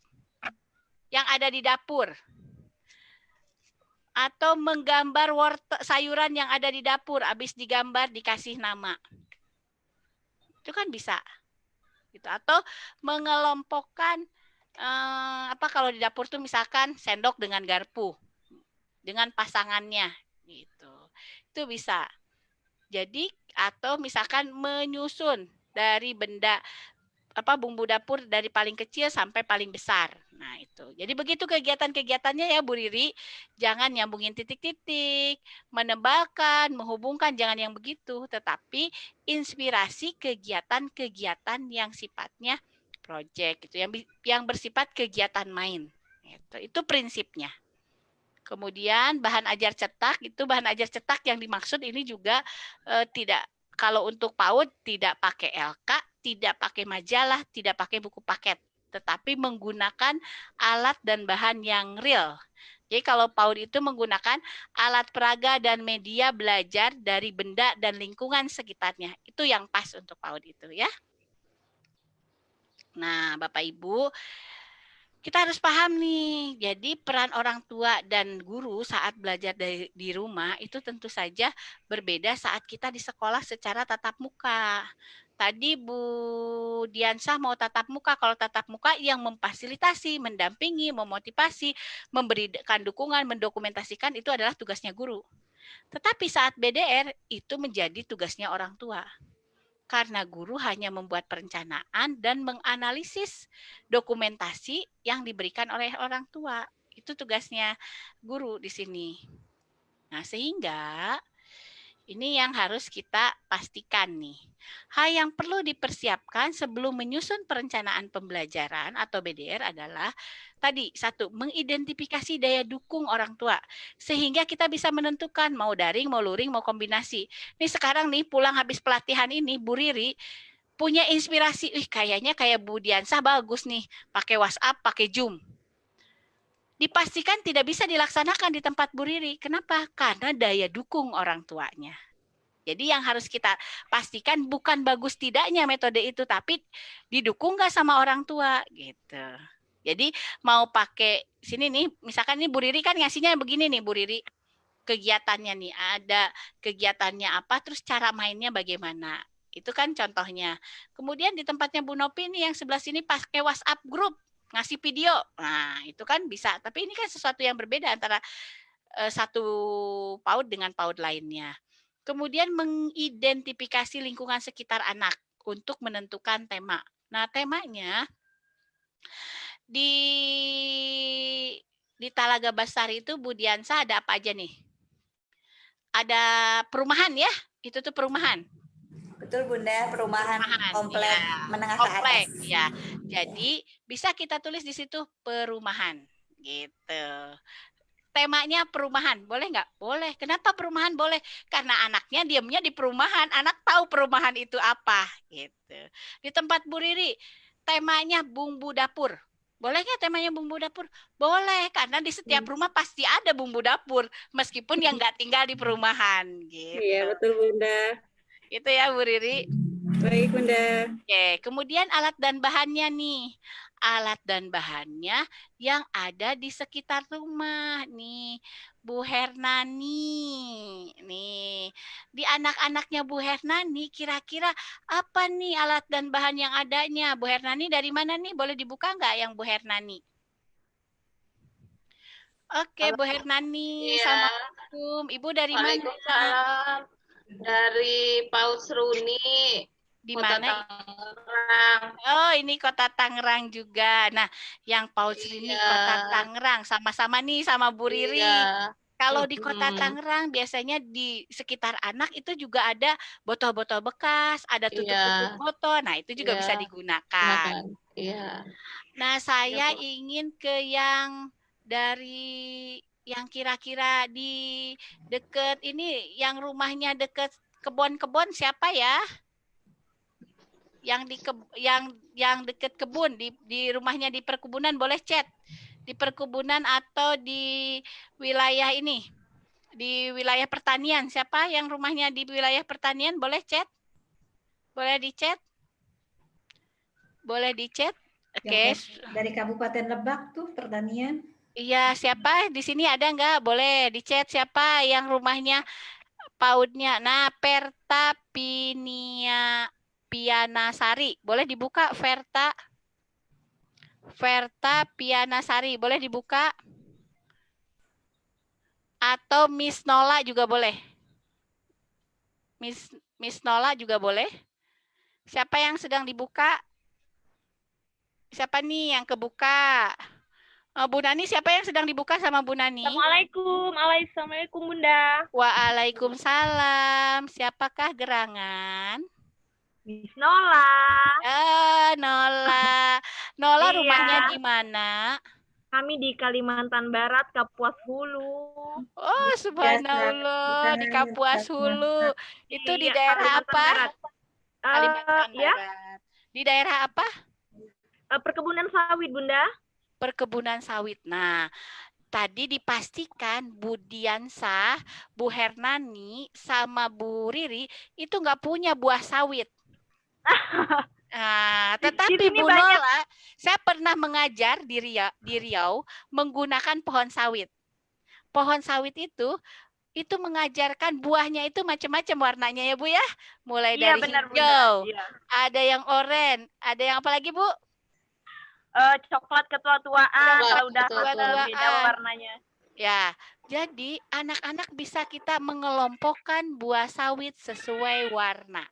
yang ada di dapur. Atau menggambar sayuran yang ada di dapur, habis digambar dikasih nama. Itu kan bisa. gitu. Atau mengelompokkan apa kalau di dapur tuh misalkan sendok dengan garpu dengan pasangannya gitu. Itu bisa. Jadi atau misalkan menyusun dari benda apa bumbu dapur dari paling kecil sampai paling besar. Nah, itu. Jadi begitu kegiatan-kegiatannya ya Bu Riri. Jangan nyambungin titik-titik, menebalkan, menghubungkan, jangan yang begitu, tetapi inspirasi kegiatan-kegiatan yang sifatnya project gitu, yang bersifat kegiatan main. Itu prinsipnya. Kemudian bahan ajar cetak itu bahan ajar cetak yang dimaksud ini juga tidak kalau untuk PAUD tidak pakai LK, tidak pakai majalah, tidak pakai buku paket, tetapi menggunakan alat dan bahan yang real. Jadi kalau PAUD itu menggunakan alat peraga dan media belajar dari benda dan lingkungan sekitarnya. Itu yang pas untuk PAUD itu ya. Nah, Bapak Ibu, kita harus paham nih, jadi peran orang tua dan guru saat belajar di rumah itu tentu saja berbeda saat kita di sekolah secara tatap muka. Tadi Bu Diansah mau tatap muka, kalau tatap muka yang memfasilitasi, mendampingi, memotivasi, memberikan dukungan, mendokumentasikan itu adalah tugasnya guru. Tetapi saat BDR itu menjadi tugasnya orang tua. Karena guru hanya membuat perencanaan dan menganalisis dokumentasi yang diberikan oleh orang tua. Itu tugasnya guru di sini. Nah, sehingga ini yang harus kita pastikan nih. Hal yang perlu dipersiapkan sebelum menyusun perencanaan pembelajaran atau BDR adalah tadi, satu, mengidentifikasi daya dukung orang tua. Sehingga kita bisa menentukan mau daring, mau luring, mau kombinasi. Nih sekarang nih pulang habis pelatihan ini, Bu Riri punya inspirasi, kayaknya kayak Bu Diansah bagus nih, pakai WhatsApp, pakai Zoom. Dipastikan tidak bisa dilaksanakan di tempat Bu Riri. Kenapa? Karena daya dukung orang tuanya. Jadi yang harus kita pastikan bukan bagus tidaknya metode itu, tapi didukung nggak sama orang tua gitu. Jadi mau pakai sini nih, misalkan ini Bu Riri kan ngasihnya begini nih Bu Riri, kegiatannya nih, ada kegiatannya apa, terus cara mainnya bagaimana. Itu kan contohnya. Kemudian di tempatnya Bu Nopi nih yang sebelah sini pakai WhatsApp group, ngasih video. Nah, itu kan bisa. Tapi ini kan sesuatu yang berbeda antara satu PAUD dengan PAUD lainnya. Kemudian mengidentifikasi lingkungan sekitar anak untuk menentukan tema. Nah, temanya di Talaga Basari itu Bu Diansah ada apa aja nih? Ada perumahan ya? Itu tuh perumahan. Betul Bunda, perumahan komplek ya, menengah komplek, ke atas. ya. Jadi bisa kita tulis di situ perumahan, gitu. Temanya perumahan, boleh nggak? Boleh. Kenapa perumahan boleh? Karena anaknya diamnya di perumahan, anak tahu perumahan itu apa, gitu. Di tempat Bu Riri, temanya bumbu dapur. Boleh nggak temanya bumbu dapur? Boleh, karena di setiap rumah pasti ada bumbu dapur, meskipun yang nggak tinggal di perumahan, gitu. Iya, betul Bunda. Itu ya Bu Riri. Baik Bunda. Oke, kemudian alat dan bahannya nih. Alat dan bahannya yang ada di sekitar rumah nih. Bu Hernani. Nih, di anak-anaknya Bu Hernani kira-kira apa nih alat dan bahan yang adanya? Bu Hernani dari mana nih? Boleh dibuka nggak yang Bu Hernani? Oke, Bu Hernani. Iya. Assalamualaikum. Ibu dari mana? Waalaikumsalam. Dari Paut Seruni, Di Kota mana? Tangerang. Oh, ini Kota Tangerang juga. Nah, yang Paus ini Iya. Kota Tangerang, sama-sama nih sama Bu Riri. Iya. Kalau di Kota Tangerang biasanya di sekitar anak itu juga ada botol-botol bekas, ada tutup-tutup botol. Nah, itu juga bisa digunakan. Iya. Nah, saya ingin ke yang dari yang kira-kira di deket ini, yang rumahnya deket kebun-kebun siapa ya? Yang yang deket kebun di rumahnya di perkebunan boleh chat. Di perkebunan atau di wilayah ini. Di wilayah pertanian. Siapa yang rumahnya di wilayah pertanian boleh chat? Boleh di chat? Boleh di chat? Oke. Dari Kabupaten Lebak tuh pertanian. Iya, siapa di sini ada nggak? Boleh di chat siapa yang rumahnya PAUD-nya. Nah, Pertapinia Pianasari. Boleh dibuka, Verta? Verta Pianasari. Boleh dibuka? Atau Miss Nola juga boleh. Miss Nola juga boleh. Siapa yang sedang dibuka? Siapa nih yang kebuka? Bu Nani, siapa yang sedang dibuka sama Bu Nani? Assalamualaikum Bunda. Waalaikumsalam. Siapakah gerangan? Miss Nola. Nola. Nola Iya. rumahnya di mana? Kami di Kalimantan Barat, Kapuas Hulu. Oh, subhanallah, di Kapuas Hulu. Itu di Iya, daerah Kalimantan apa? Barat. Kalimantan Ya, Barat. Di daerah apa? perkebunan sawit Bunda. Perkebunan sawit. Nah, tadi dipastikan Bu Diansah, Bu Hernani, sama Bu Riri itu nggak punya buah sawit. Nah, tetapi sini Bu banyak. Nola, saya pernah mengajar di Riau menggunakan pohon sawit. Pohon sawit itu mengajarkan buahnya itu macam-macam warnanya ya Bu ya. Mulai Iya, dari benar, hijau, Bunda. Iya. ada yang oranye, ada yang apa lagi Bu? Coklat ketua-tuaan, kalau udah ketua-tuaan. beda warnanya. Ya, jadi anak-anak bisa kita mengelompokkan buah sawit sesuai warna.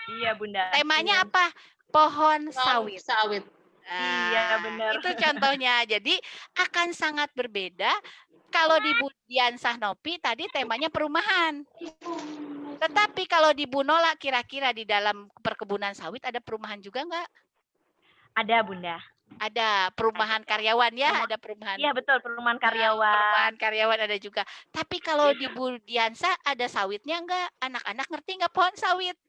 Iya, Bunda. Temanya apa? Pohon sawit. Iya, benar. Itu contohnya. Jadi akan sangat berbeda. Kalau di Bu Diansah Nopi tadi temanya perumahan. Tetapi kalau di Bu Nola kira-kira di dalam perkebunan sawit ada perumahan juga nggak? Ada, Bunda. Ada perumahan karyawan ya, ada perumahan. Iya, betul, perumahan karyawan. Perumahan karyawan ada juga. Tapi kalau di Bu Diansah ada sawitnya nggak? Anak-anak ngerti nggak pohon sawit?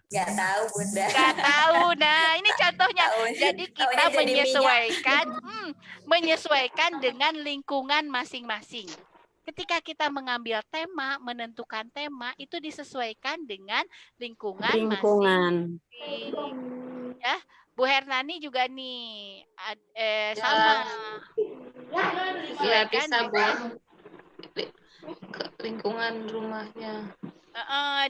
Nggak tahu Bunda. Nggak tahu. Nah, ini contohnya. Jadi kita Taunya jadi menyesuaikan dengan lingkungan masing-masing. Ketika kita mengambil tema, menentukan tema, itu disesuaikan dengan lingkungan masing-masing. Ya, Bu Hernani juga nih sama. Ya, bisa Bu. Lingkungan rumahnya.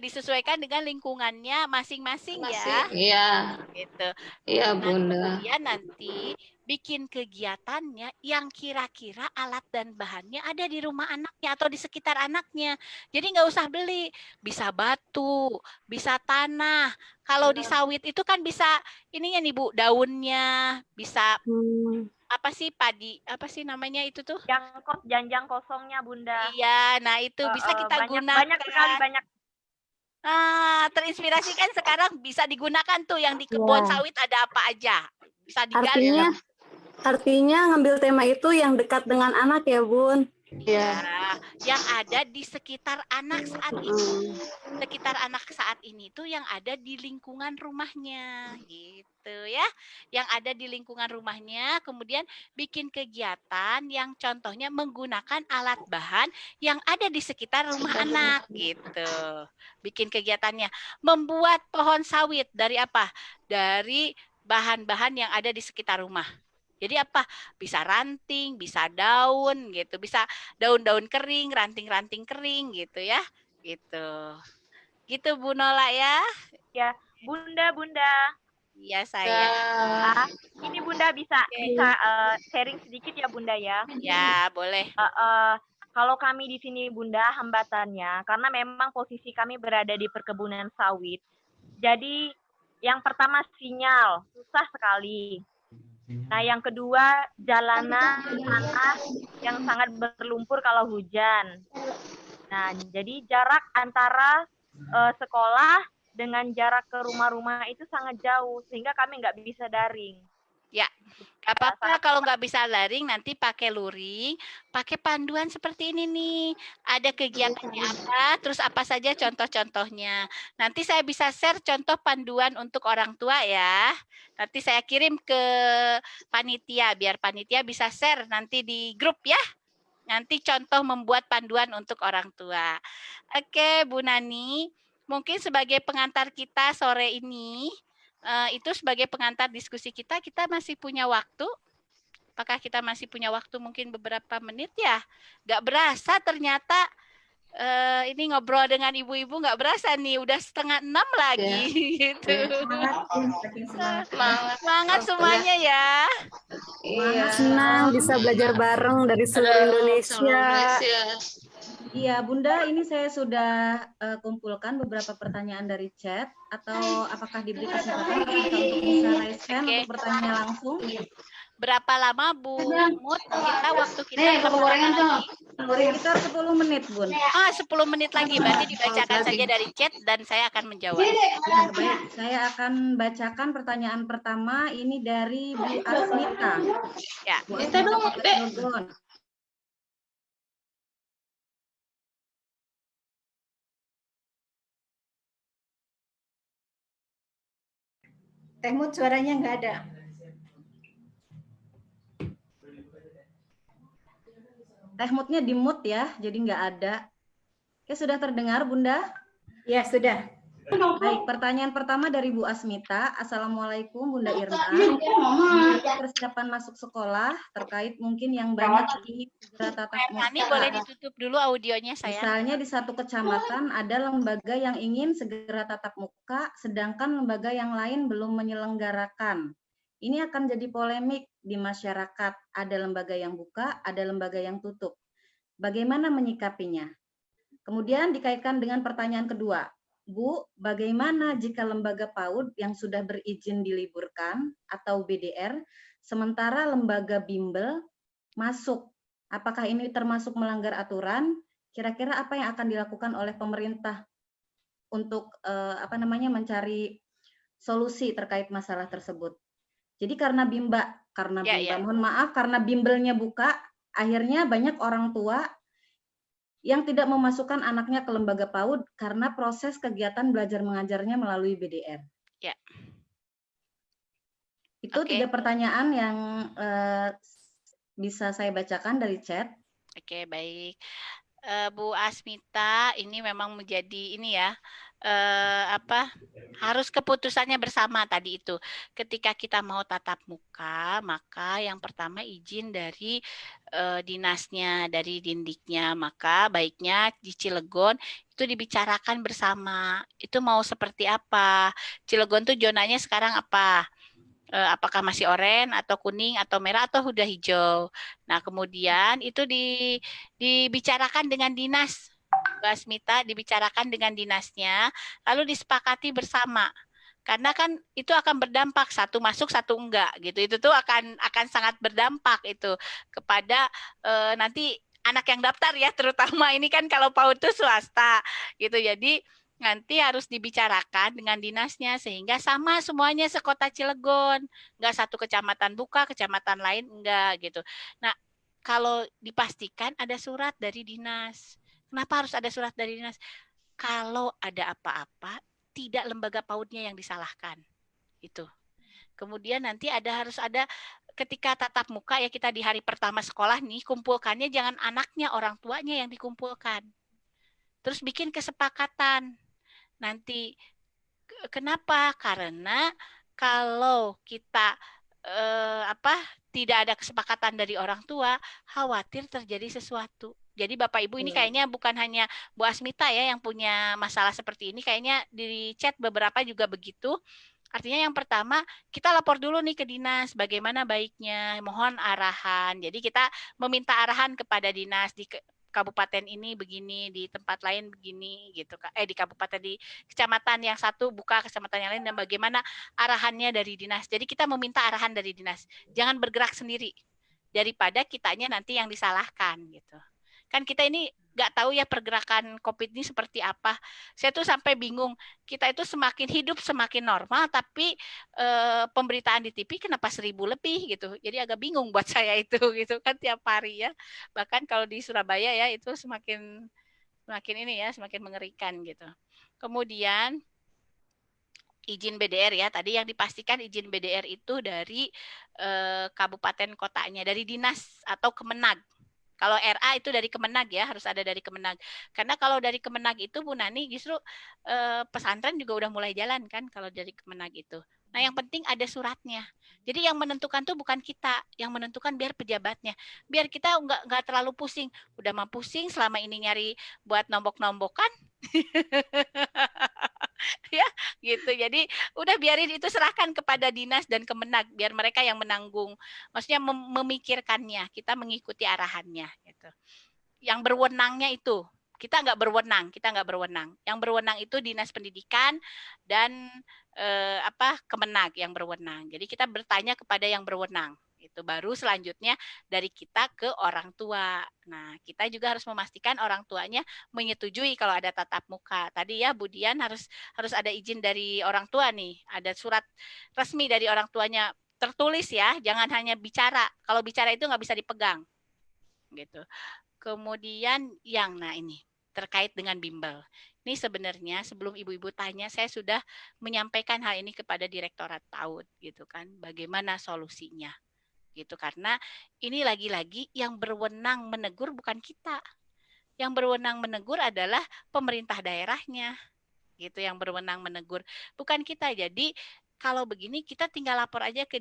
Disesuaikan dengan lingkungannya masing-masing ya. Iya. Gitu. Iya, Bunda. Kemudian nanti bikin kegiatannya yang kira-kira alat dan bahannya ada di rumah anaknya atau di sekitar anaknya. Jadi nggak usah beli. Bisa batu, bisa tanah. Kalau di sawit itu kan bisa ininya nih Bu, daunnya, bisa apa sih padi, apa sih namanya itu tuh? Janjang kosongnya Bunda. Iya, nah itu bisa kita gunakan. Banyak sekali, banyak. Terinspirasi kan sekarang bisa digunakan tuh yang di kebun sawit ada apa aja. Bisa digali. Artinya ngambil tema itu yang dekat dengan anak ya, Bun. Ya, yang ada di sekitar anak saat ini. Sekitar anak saat ini tuh yang ada di lingkungan rumahnya, gitu ya. Yang ada di lingkungan rumahnya, kemudian bikin kegiatan yang contohnya menggunakan alat bahan yang ada di sekitar rumah anak, gitu. Bikin kegiatannya, membuat pohon sawit dari apa? Dari bahan-bahan yang ada di sekitar rumah. Jadi apa? Bisa ranting, bisa daun gitu, bisa daun-daun kering, ranting-ranting kering gitu ya. Gitu. Gitu Bu Nola ya. Ya, Bunda. Iya saya. Ini Bunda bisa sharing sedikit ya Bunda ya. Ya, boleh. Kalau kami di sini Bunda hambatannya karena memang posisi kami berada di perkebunan sawit. Jadi yang pertama sinyal, susah sekali. Nah, yang kedua, jalanan tanah yang sangat berlumpur kalau hujan. Nah, jadi jarak antara sekolah dengan jarak ke rumah-rumah itu sangat jauh, sehingga kami nggak bisa daring. Ya, nggak apa-apa kalau nggak bisa daring, nanti pakai luring, pakai panduan seperti ini nih. Ada kegiatannya apa, terus apa saja contoh-contohnya. Nanti saya bisa share contoh panduan untuk orang tua ya. Nanti saya kirim ke panitia, biar panitia bisa share nanti di grup ya. Nanti contoh membuat panduan untuk orang tua. Oke, Bu Nani, mungkin sebagai pengantar kita sore ini, itu sebagai pengantar diskusi kita masih punya waktu. Apakah kita masih punya waktu mungkin beberapa menit ya? Gak berasa ternyata ini ngobrol dengan ibu-ibu nggak berasa nih, udah 5:30 lagi gitu. Semangat, Bun. Saking semangat. Semangat. Semangat semuanya ya. Iya. Senang bisa belajar bareng dari seluruh Seluruh Indonesia. Indonesia. Iya, Bunda, ini saya sudah kumpulkan beberapa pertanyaan dari chat, atau apakah diberi kesempatan untuk bisa raise hand Oke. untuk bertanya langsung? Berapa lama Bu Mut waktu kita berapa lama lagi? Sekitar 10 menit, Bun. 10 menit lagi, berarti dibacakan saja dari chat dan saya akan menjawab. Ya, baik. Saya akan bacakan pertanyaan pertama, ini dari Bu Asmita. Ya. Bu Kita dong, Asmita Dek. Cilegon. Teh Mut, suaranya nggak ada. Teh Mutnya di mute ya, jadi nggak ada. Oke, sudah terdengar, Bunda? Ya, sudah. Baik, pertanyaan pertama dari Bu Asmita. Assalamualaikum, Bunda Irma. Persiapan masuk sekolah terkait mungkin yang banyak ingin segera tatap Ini muka. boleh ditutup dulu audionya saya. Misalnya di satu kecamatan ada lembaga yang ingin segera tatap muka, sedangkan lembaga yang lain belum menyelenggarakan. Ini akan jadi polemik di masyarakat. Ada lembaga yang buka, ada lembaga yang tutup. Bagaimana menyikapinya? Kemudian dikaitkan dengan pertanyaan kedua. Bu, bagaimana jika lembaga PAUD yang sudah berizin diliburkan atau BDR, sementara lembaga bimbel masuk? Apakah ini termasuk melanggar aturan? Kira-kira apa yang akan dilakukan oleh pemerintah untuk mencari solusi terkait masalah tersebut? Jadi karena mohon maaf, karena bimbelnya buka, akhirnya banyak orang tua yang tidak memasukkan anaknya ke lembaga PAUD karena proses kegiatan belajar mengajarnya melalui BDR. Ya. Itu Oke. 3 pertanyaan yang bisa saya bacakan dari chat. Oke, baik. Bu Asmita, ini memang menjadi ini ya, harus keputusannya bersama tadi itu. Ketika kita mau tatap muka, maka yang pertama izin dari dinasnya, dari dindiknya. Maka baiknya di Cilegon itu dibicarakan bersama. Itu mau seperti apa? Cilegon tuh zonanya sekarang apa? Apakah masih oranye atau kuning atau merah atau udah hijau. Nah, kemudian itu dibicarakan dengan dinas. Mbak Asmita, dibicarakan dengan dinasnya, lalu disepakati bersama. Karena kan itu akan berdampak, satu masuk satu enggak gitu. Itu tuh akan sangat berdampak itu kepada nanti anak yang daftar ya, terutama ini kan kalau PAUD itu swasta gitu. Jadi nanti harus dibicarakan dengan dinasnya sehingga sama semuanya sekota Cilegon, enggak satu kecamatan buka, kecamatan lain enggak gitu. Nah, kalau dipastikan ada surat dari dinas. Kenapa harus ada surat dari dinas? Kalau ada apa-apa, tidak lembaga PAUD-nya yang disalahkan. Itu. Kemudian nanti harus ada ketika tatap muka ya, kita di hari pertama sekolah nih, kumpulkannya jangan anaknya, orang tuanya yang dikumpulkan. Terus bikin kesepakatan. Nanti kenapa? Karena kalau kita tidak ada kesepakatan dari orang tua, khawatir terjadi sesuatu. Jadi Bapak Ibu ini kayaknya bukan hanya Bu Asmita ya yang punya masalah seperti ini, kayaknya di chat beberapa juga begitu. Artinya yang pertama, kita lapor dulu nih ke dinas, bagaimana baiknya, mohon arahan. Jadi kita meminta arahan kepada dinas di kabupaten ini begini, di tempat lain begini gitu. Di kabupaten, di kecamatan yang satu buka, kecamatan yang lain, dan bagaimana arahannya dari dinas. Jadi kita meminta arahan dari dinas. Jangan bergerak sendiri daripada kitanya nanti yang disalahkan gitu. Kan kita ini nggak tahu ya pergerakan COVID ini seperti apa. Saya tuh sampai bingung. Kita itu semakin hidup semakin normal, tapi pemberitaan di TV kenapa 1000 lebih gitu. Jadi agak bingung buat saya itu gitu kan tiap hari ya. Bahkan kalau di Surabaya ya itu semakin ini ya, semakin mengerikan gitu. Kemudian izin BDR ya, tadi yang dipastikan izin BDR itu dari kabupaten kotanya, dari dinas atau Kemenag. Kalau RA itu dari Kemenag ya, harus ada dari Kemenag. Karena kalau dari Kemenag itu Bu Nani justru pesantren juga udah mulai jalan kan kalau dari Kemenag itu. Nah, yang penting ada suratnya. Jadi yang menentukan tuh bukan kita, yang menentukan biar pejabatnya. Biar kita nggak terlalu pusing. Udah mah pusing selama ini nyari buat nombok-nombokan. Ya, gitu. Jadi udah biarin itu, serahkan kepada dinas dan Kemenag, biar mereka yang menanggung. Maksudnya memikirkannya, kita mengikuti arahannya gitu. Yang berwenangnya itu, kita nggak berwenang. Yang berwenang itu Dinas Pendidikan dan Kemenag yang berwenang. Jadi kita bertanya kepada yang berwenang. Itu baru selanjutnya dari kita ke orang tua. Nah, kita juga harus memastikan orang tuanya menyetujui kalau ada tatap muka. Tadi ya Bu Dian harus ada izin dari orang tua nih, ada surat resmi dari orang tuanya tertulis ya, jangan hanya bicara. Kalau bicara itu nggak bisa dipegang, gitu. Kemudian nah ini terkait dengan bimbel. Ini sebenarnya sebelum ibu-ibu tanya, saya sudah menyampaikan hal ini kepada Direktorat PAUD gitu kan. Bagaimana solusinya? Gitu, karena ini lagi-lagi yang berwenang menegur bukan kita. Yang berwenang menegur adalah pemerintah daerahnya. Gitu, yang berwenang menegur, bukan kita. Jadi kalau begini kita tinggal lapor aja ke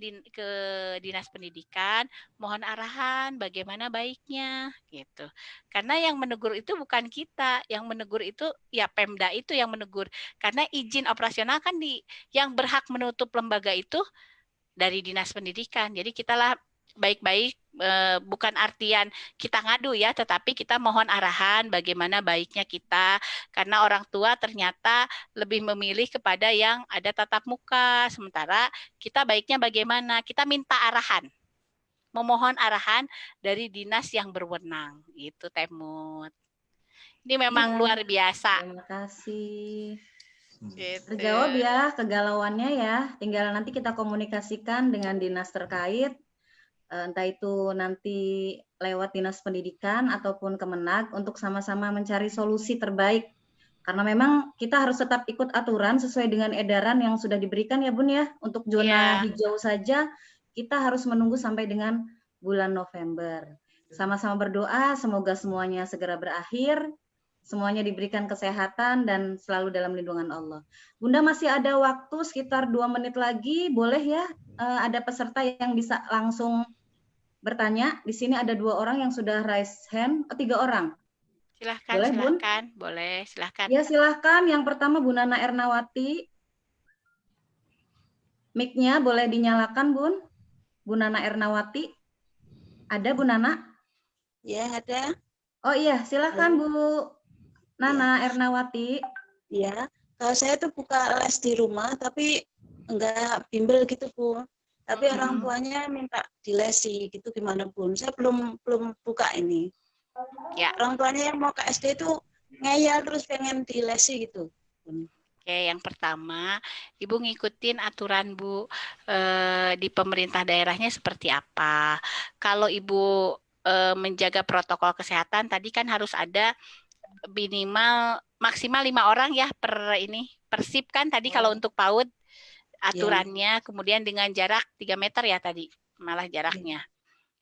Dinas Pendidikan, mohon arahan bagaimana baiknya gitu. Karena yang menegur itu bukan kita, yang menegur itu ya Pemda itu yang menegur. Karena izin operasional kan yang berhak menutup lembaga itu dari Dinas Pendidikan. Jadi kitalah baik-baik, bukan artian kita ngadu ya, tetapi kita mohon arahan bagaimana baiknya kita, karena orang tua ternyata lebih memilih kepada yang ada tatap muka, sementara kita baiknya bagaimana, kita minta arahan, memohon arahan dari dinas yang berwenang, gitu Temut. Ini memang luar biasa. Terima kasih. Gitu. Terjawab ya kegalauannya ya, tinggal nanti kita komunikasikan dengan dinas terkait, entah itu nanti lewat Dinas Pendidikan ataupun Kemenag untuk sama-sama mencari solusi terbaik. Karena memang kita harus tetap ikut aturan sesuai dengan edaran yang sudah diberikan ya Bun ya. Untuk zona hijau saja kita harus menunggu sampai dengan bulan November. Sama-sama berdoa semoga semuanya segera berakhir, semuanya diberikan kesehatan dan selalu dalam lindungan Allah. Bunda masih ada waktu sekitar 2 menit lagi, boleh ya ada peserta yang bisa langsung bertanya. Di sini ada 2 orang yang sudah raise hand, 3 orang. Silahkan, boleh, silahkan, Bun? boleh, silahkan. Ya, silahkan. Yang pertama Bu Nana Ernawati. Mic-nya boleh dinyalakan, Bun. Bu Nana Ernawati. Ada Bu Nana? Ya, ada. Oh iya, silahkan Bu Nana Ernawati. Ya, saya tuh buka les di rumah, tapi enggak bimbel gitu, Bu. Tapi orang tuanya minta dilesi gitu, gimana Bun? Saya belum buka ini. Ya. Orang tuanya yang mau ke SD itu ngeyel terus pengen dilesi gitu, Bun. Oke, yang pertama, Ibu ngikutin aturan Bu di pemerintah daerahnya seperti apa. Kalau Ibu menjaga protokol kesehatan, tadi kan harus ada minimal maksimal 5 orang ya per sip kan tadi kalau untuk PAUD aturannya, kemudian dengan jarak 3 meter ya tadi, malah jaraknya.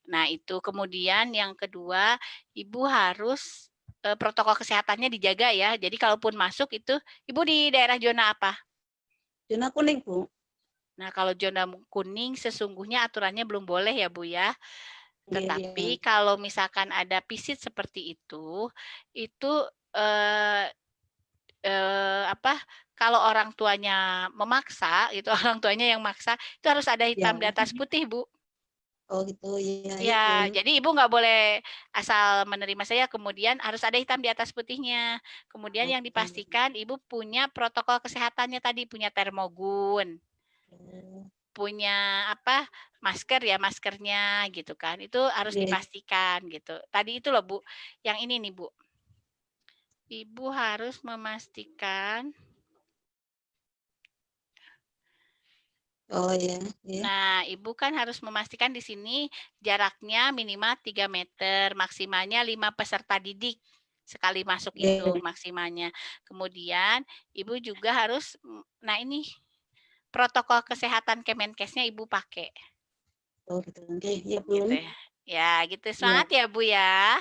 Nah, itu kemudian yang kedua, Ibu harus protokol kesehatannya dijaga ya. Jadi kalaupun masuk itu, Ibu di daerah zona apa? Zona kuning, Bu. Nah, kalau zona kuning sesungguhnya aturannya belum boleh ya, Bu ya. Tetapi kalau misalkan ada visit seperti itu kalau orang tuanya memaksa, itu orang tuanya yang maksa, itu harus ada hitam di atas putih, Bu. Oh gitu, ya. Ya, jadi Ibu nggak boleh asal menerima saya, kemudian harus ada hitam di atas putihnya. Kemudian yang dipastikan Ibu punya protokol kesehatannya tadi, punya termogun, punya masker ya, maskernya gitu kan. Itu harus dipastikan gitu. Tadi itu loh Bu, yang ini nih Bu. Ibu harus memastikan. Oh ya. Nah, Ibu kan harus memastikan di sini jaraknya minimal 3 meter, maksimalnya 5 peserta didik sekali masuk itu maksimalnya. Kemudian Ibu juga harus, nah ini protokol kesehatan Kemenkesnya Ibu pakai. Oh gitu, oke. Ya Bu. Gitu ya. Ya, gitu. Semangat ya Bu ya.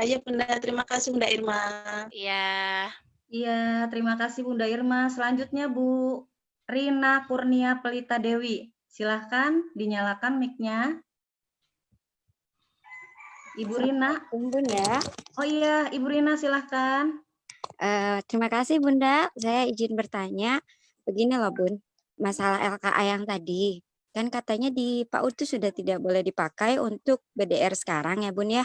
Ya Bunda. Terima kasih Bunda Irma. Iya. Iya, terima kasih Bunda Irma. Selanjutnya Bu Rina Kurnia Pelita Dewi. Silahkan dinyalakan mic-nya. Ibu Rina. Bunda. Oh iya, Ibu Rina silahkan. Terima kasih Bunda. Saya izin bertanya. Begini loh Bun, masalah LKA yang tadi. Kan katanya di PAUD itu sudah tidak boleh dipakai untuk BDR sekarang ya Bun ya.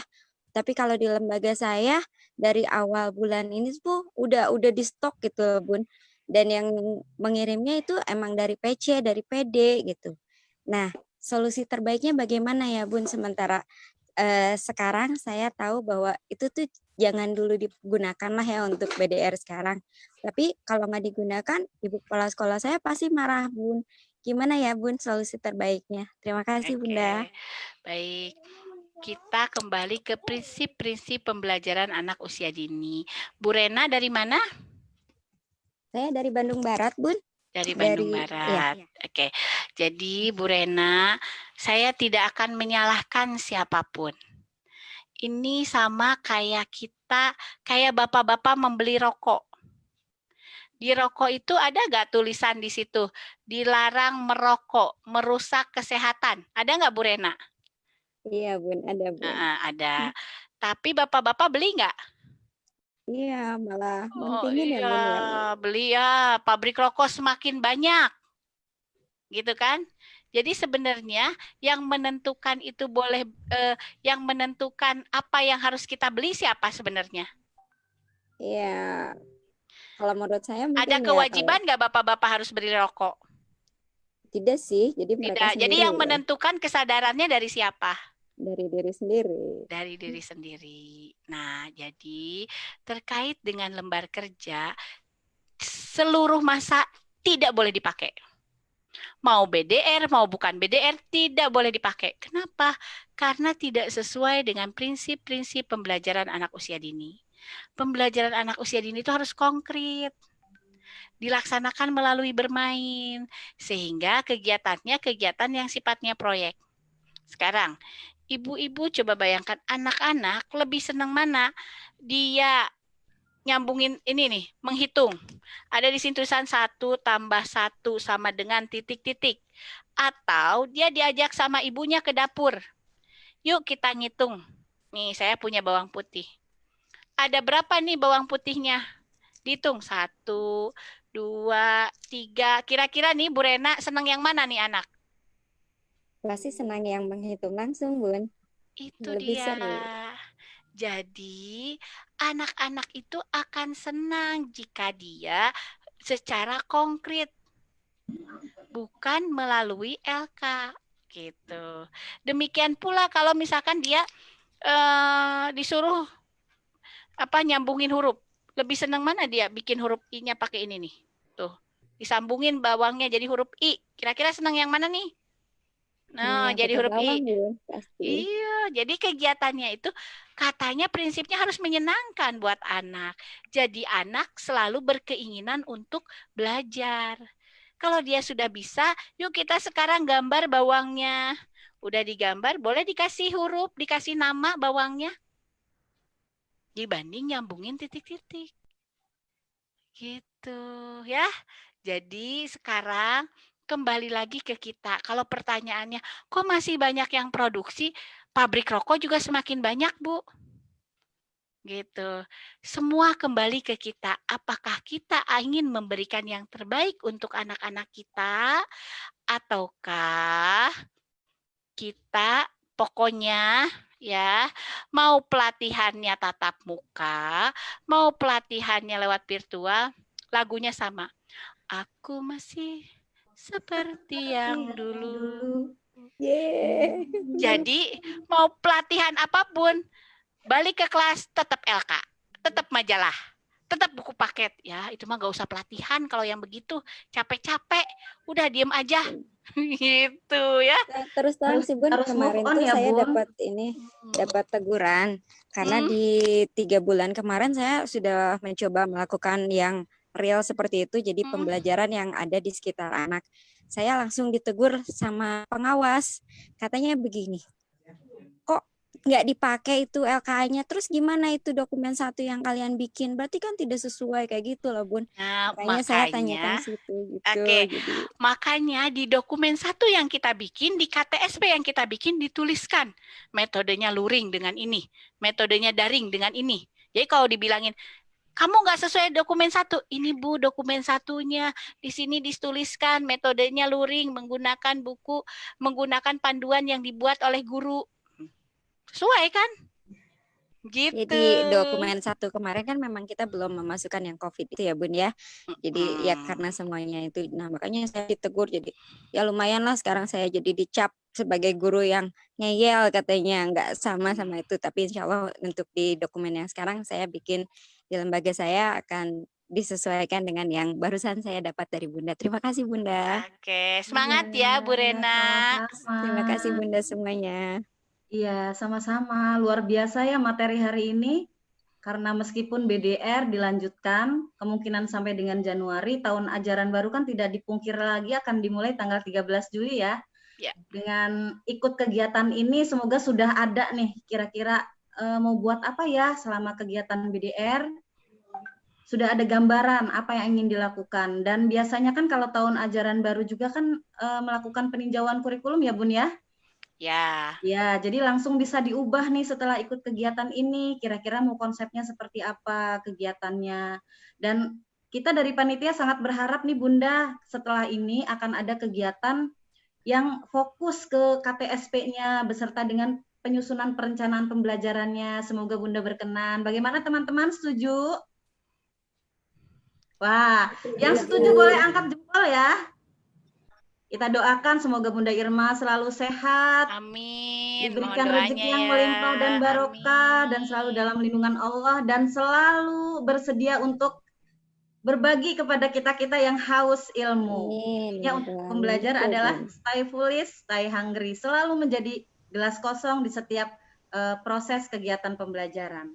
Tapi kalau di lembaga saya dari awal bulan ini tuh udah di stok gitu Bun. Dan yang mengirimnya itu emang dari PC, dari PD gitu. Nah, solusi terbaiknya bagaimana ya Bun? Sementara sekarang saya tahu bahwa itu tuh jangan dulu digunakan lah ya untuk BDR sekarang. Tapi kalau nggak digunakan, ibu kepala sekolah saya pasti marah Bun. Gimana ya Bun solusi terbaiknya? Terima kasih Bunda. Baik. Kita kembali ke prinsip-prinsip pembelajaran anak usia dini. Bu Rena dari mana? Saya dari Bandung Barat, Bun. Dari Bandung Barat. Ya. Oke. Jadi Bu Rena, saya tidak akan menyalahkan siapapun. Ini sama kayak kayak bapak-bapak membeli rokok. Di rokok itu ada nggak tulisan di situ? Dilarang merokok, merusak kesehatan. Ada nggak Bu Rena? Iya Bun, ada Bun. Ada. Tapi bapak-bapak beli nggak? Iya, malah mentingin ya Bun. Beli ya. Pabrik rokok semakin banyak. Gitu kan? Jadi sebenarnya yang menentukan itu yang menentukan apa yang harus kita beli siapa sebenarnya? Iya. Kalau menurut saya mungkin ada kewajiban nggak bapak-bapak harus beli rokok? Tidak sih, jadi mereka sendiri. Jadi yang menentukan kesadarannya dari siapa? Dari diri sendiri. Dari diri sendiri. Nah, jadi terkait dengan lembar kerja, seluruh masa tidak boleh dipakai. Mau BDR, mau bukan BDR, tidak boleh dipakai. Kenapa? Karena tidak sesuai dengan prinsip-prinsip pembelajaran anak usia dini. Pembelajaran anak usia dini itu harus konkret. Dilaksanakan melalui bermain, sehingga kegiatannya kegiatan yang sifatnya proyek. Sekarang, ibu-ibu coba bayangkan anak-anak lebih senang mana? Dia nyambungin ini nih, menghitung. Ada di sini tulisan 1 tambah 1 sama dengan titik-titik. Atau dia diajak sama ibunya ke dapur. Yuk kita ngitung. Nih, saya punya bawang putih. Ada berapa nih bawang putihnya? Dihitung 1, 2, 3. Kira-kira nih Bu Rena senang yang mana nih anak? Pasti senang yang menghitung langsung, Bun. Itu lebih dia. Seru. Jadi, anak-anak itu akan senang jika dia secara konkret, bukan melalui LK. Gitu. Demikian pula kalau misalkan dia disuruh nyambungin huruf. Lebih senang mana dia bikin huruf I-nya pakai ini nih. Tuh, disambungin bawangnya jadi huruf I. Kira-kira senang yang mana nih? Nah, jadi huruf I. Pasti. Iya, jadi kegiatannya itu katanya prinsipnya harus menyenangkan buat anak. Jadi anak selalu berkeinginan untuk belajar. Kalau dia sudah bisa, yuk kita sekarang gambar bawangnya. Udah digambar, boleh dikasih huruf, dikasih nama bawangnya. Dibanding nyambungin titik-titik. Gitu ya. Jadi sekarang kembali lagi ke kita. Kalau pertanyaannya, kok masih banyak yang produksi? Pabrik rokok juga semakin banyak, Bu. Gitu. Semua kembali ke kita. Apakah kita ingin memberikan yang terbaik untuk anak-anak kita? Ataukah kita pokoknya ya, mau pelatihannya tatap muka, mau pelatihannya lewat virtual, lagunya sama. Aku masih seperti yang dulu. Yeah. Jadi mau pelatihan apapun, balik ke kelas tetap LK, tetap majalah, tetap buku paket. Ya, itu mah gak usah pelatihan kalau yang begitu. Capek-capek, udah diem aja. Gitu ya. Terus terang sih Bun, kemarin tuh ya, saya dapat teguran karena di 3 bulan kemarin saya sudah mencoba melakukan yang real seperti itu, jadi pembelajaran yang ada di sekitar anak. Saya langsung ditegur sama pengawas, katanya begini, kok nggak dipakai itu LKA-nya, terus gimana itu dokumen 1 yang kalian bikin? Berarti kan tidak sesuai kayak gitu loh, Bun. Nah, Makanya saya tanyakan makanya, situ gitu. oke, Jadi makanya di dokumen 1 yang kita bikin, di KTSP yang kita bikin dituliskan metodenya luring dengan ini, metodenya daring dengan ini. Jadi kalau dibilangin, kamu nggak sesuai dokumen 1, ini Bu dokumen 1-nya, di sini dituliskan metodenya luring menggunakan buku, menggunakan panduan yang dibuat oleh guru. Sesuai kan? Gitu. Jadi dokumen 1 kemarin kan memang kita belum memasukkan yang COVID itu ya Bun ya. Jadi ya karena semuanya itu, nah makanya saya ditegur, jadi ya lumayan lah sekarang saya jadi dicap sebagai guru yang ngeyel katanya, nggak sama itu. Tapi insya Allah untuk di dokumen yang sekarang saya bikin di lembaga saya akan disesuaikan dengan yang barusan saya dapat dari Bunda. Terima kasih Bunda. Oke, semangat ya Bu Rena. Sama-sama. Terima kasih Bunda semuanya. Iya, sama-sama. Luar biasa ya materi hari ini. Karena meskipun BDR dilanjutkan, kemungkinan sampai dengan Januari, tahun ajaran baru kan tidak dipungkir lagi akan dimulai tanggal 13 Juli ya. Ya. Dengan ikut kegiatan ini, semoga sudah ada nih kira-kira mau buat apa ya selama kegiatan BDR. Sudah ada gambaran apa yang ingin dilakukan. Dan biasanya kan kalau tahun ajaran baru juga kan melakukan peninjauan kurikulum ya Bun ya? Ya. Ya, jadi langsung bisa diubah nih setelah ikut kegiatan ini. Kira-kira mau konsepnya seperti apa kegiatannya. Dan kita dari panitia sangat berharap nih Bunda, setelah ini akan ada kegiatan yang fokus ke KTSP-nya beserta dengan penyusunan perencanaan pembelajarannya. Semoga Bunda berkenan. Bagaimana teman-teman, setuju? Wah, yang setuju boleh angkat jempol ya. Kita doakan semoga Bunda Irma selalu sehat. Amin. Diberikan Mohon rezeki doanya yang ya. melimpah dan barokah Amin. dan selalu dalam lindungan Allah dan selalu bersedia untuk berbagi kepada kita-kita yang haus ilmu. Ya, untuk pembelajar adalah stay foolish, stay hungry. Selalu menjadi gelas kosong di setiap proses kegiatan pembelajaran.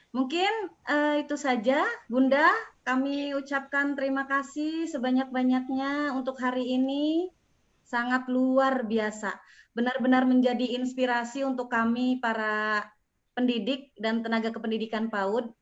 Mungkin itu saja, Bunda. Kami ucapkan terima kasih sebanyak-banyaknya untuk hari ini. Sangat luar biasa. Benar-benar menjadi inspirasi untuk kami para pendidik dan tenaga kependidikan PAUD.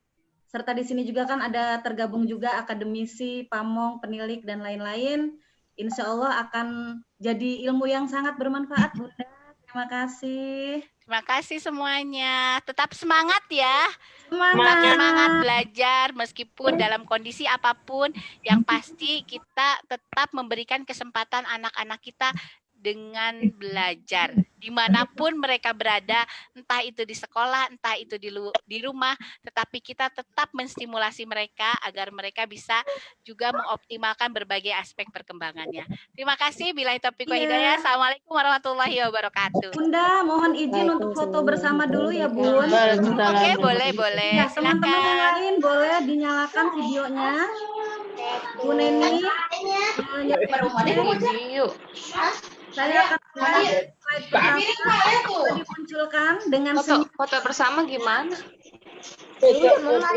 Serta di sini juga kan ada tergabung juga akademisi, pamong, penilik, dan lain-lain. Insya Allah akan jadi ilmu yang sangat bermanfaat, Bunda. Terima kasih. Terima kasih semuanya. Tetap semangat ya. Semangat. Semangat belajar meskipun dalam kondisi apapun. Yang pasti kita tetap memberikan kesempatan anak-anak kita dengan belajar dimanapun mereka berada, entah itu di sekolah, entah itu di rumah, tetapi kita tetap menstimulasi mereka agar mereka bisa juga mengoptimalkan berbagai aspek perkembangannya. Terima kasih. Billahi taufiq wal hidayah. Assalamualaikum warahmatullahi wabarakatuh. Bunda, mohon izin untuk foto bersama dulu ya, Bun. Oke, boleh. Ya, teman-teman yang lain boleh dinyalakan videonya. Bu Neni, saya akan slide pertama dimunculkan dengan foto bersama gimana? Bu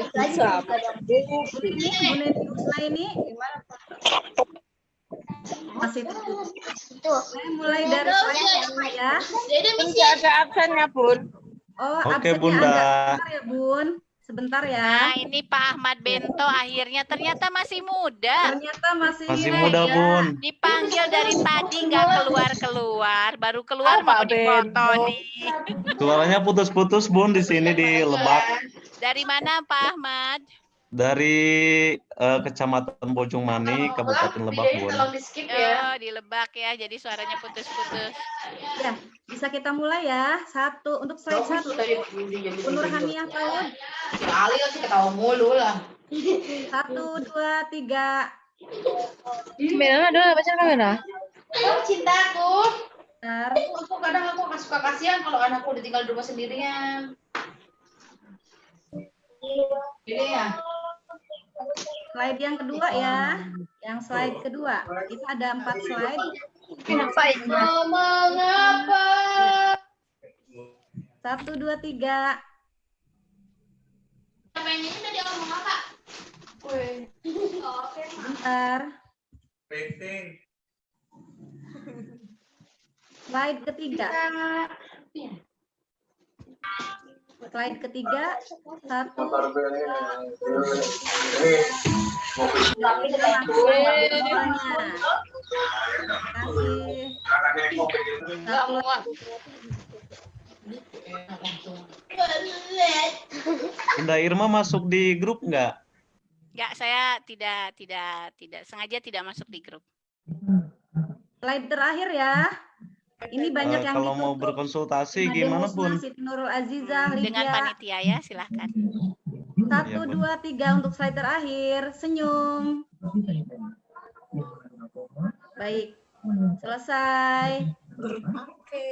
Neni ini masih tutup. Saya mulai dari slide pertama ya. Tidak ada absennya, Bun. Oh, Oke, absennya Bunda. ada. Sebentar ya, Bun. Sebentar ya. Nah, ini Pak Ahmad Bento akhirnya ternyata masih muda. Ternyata masih muda, Bun. Dipanggil dari tadi nggak keluar-keluar, baru keluar mau dipoto nih. Suaranya putus-putus, Bun, di sini di Lebak. Dari mana Pak Ahmad? Dari Kecamatan Bojongmani, Kabupaten Lebak, Bun. Oh, di Lebak ya, jadi suaranya putus-putus. Ya, bisa kita mulai ya. Untuk slide 1. Bu Nurhaniah PAUD. Kali sih ketawa mulu lah. 1, 2, 3. Kamera ada baca kamera. Cintaku. Bentar. Aku kadang nggak suka kasihan kalau anakku udah tinggal di rumah sendirian. Ini ya. Slide yang kedua ya. Yang slide kedua. Kita ada 4 slide. Mengapa? 1, 2, 3. Ini tadi ngomong apa? Bentar. Slide ketiga. Slide ketiga, 1. Bunda Irma masuk di grup nggak? Enggak, saya tidak sengaja tidak masuk di grup. Slide terakhir ya. Ini banyak yang Kalau mau ditutup. berkonsultasi Made gimana Musna, Bun? Siti Nurul Azizah, Dengan Lydia. panitia ya, silahkan. 1, 2, 3 untuk slide terakhir. Senyum. Baik. Selesai. Oke.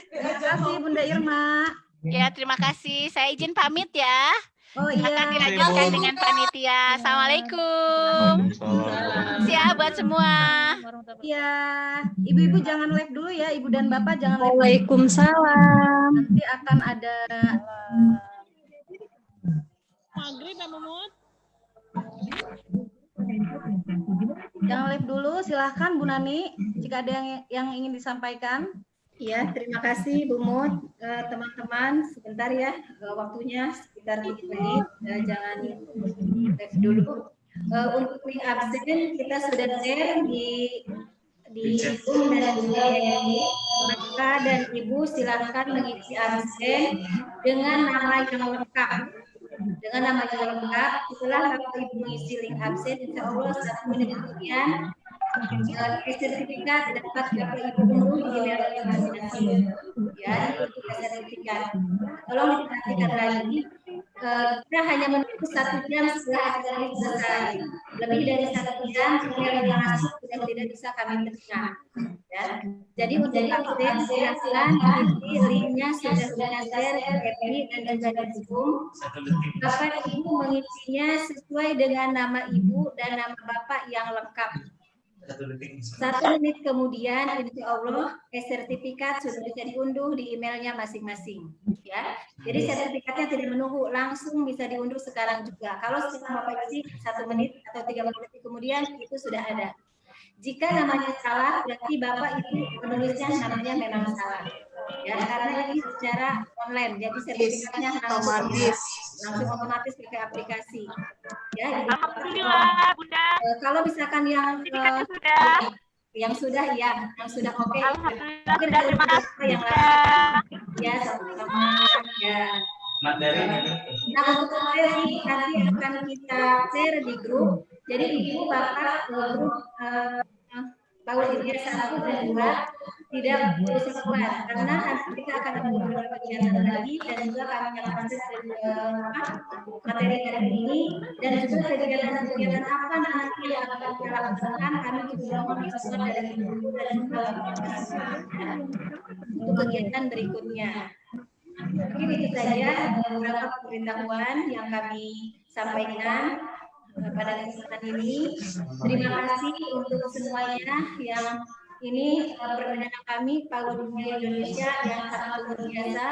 Terima kasih Bunda Irma. Ya, terima kasih. Saya izin pamit ya. Oh Silakan iya. dilanjutkan dengan panitia. Assalamualaikum. Siap buat semua. Iya. Ibu-ibu jangan live dulu ya, Ibu dan Bapak jangan live. Waalaikumsalam. Nanti akan ada Maghrib ya, Mumut? Jangan live dulu, silahkan Bu Nani, jika ada yang ingin disampaikan. Ya, terima kasih Bu Mut. Teman-teman, sebentar ya, waktunya sekitar 3 menit, jangan live dulu. Untuk link absen kita sudah share di Zoom dan juga di Maka dan Ibu silakan mengisi absen dengan nama yang lengkap. Dengan nama yang lengkap, setelah Bapak Ibu mengisi link absen, insya Allah 1 menit kemudian sertifikat dapat Bapak Ibu unduh di email masing-masing. Ya, itu sertifikat. Tolong diperhatikan lagi, kita hanya menunggu 1 jam setelah acara ini selesai. Lebih dari 1 jam, email yang masuk sudah tidak bisa kami terima. Ya. Jadi untuk absen, silakan nanti linknya sudah share ke FB dan juga di Zoom. Bapak Ibu mengisinya sesuai dengan nama Ibu dan nama Bapak yang lengkap. 1 menit kemudian, insya Allah, sertifikat sudah bisa diunduh di emailnya masing-masing. Ya, jadi sertifikatnya tidak menunggu, langsung bisa diunduh sekarang juga. Kalau setelah Bapak isi 1 menit atau 3 menit kemudian, itu sudah ada. Jika namanya salah, berarti Bapak itu menulisnya namanya memang salah. Ya, karena ini secara online, jadi sertifikatnya langsung otomatis pakai aplikasi. Ya, jadi, Alhamdulillah, Bunda. Kalau misalkan yang sudah ya, yang sudah oke. Mungkin ada terima kasih. yang lain. Ya, sama-sama. Ya. Nah, untuk materi nanti akan kita share di grup. Jadi Ibu Bapak grup PAUD India 1 dan 2 tidak perlu sekolah karena nanti kita akan ada beberapa kegiatan lagi dan juga kami akan share materi dari ini dan juga kegiatan-kegiatan apa nanti yang akan kita laksanakan kami juga menginstruksikan dari Ibu dan juga untuk kegiatan berikutnya. Mungkin itu saja beberapa pemberitahuan yang kami sampaikan pada kesempatan ini. Terima kasih untuk semuanya yang ini perdana kami PAUD Indonesia yang sangat luar biasa,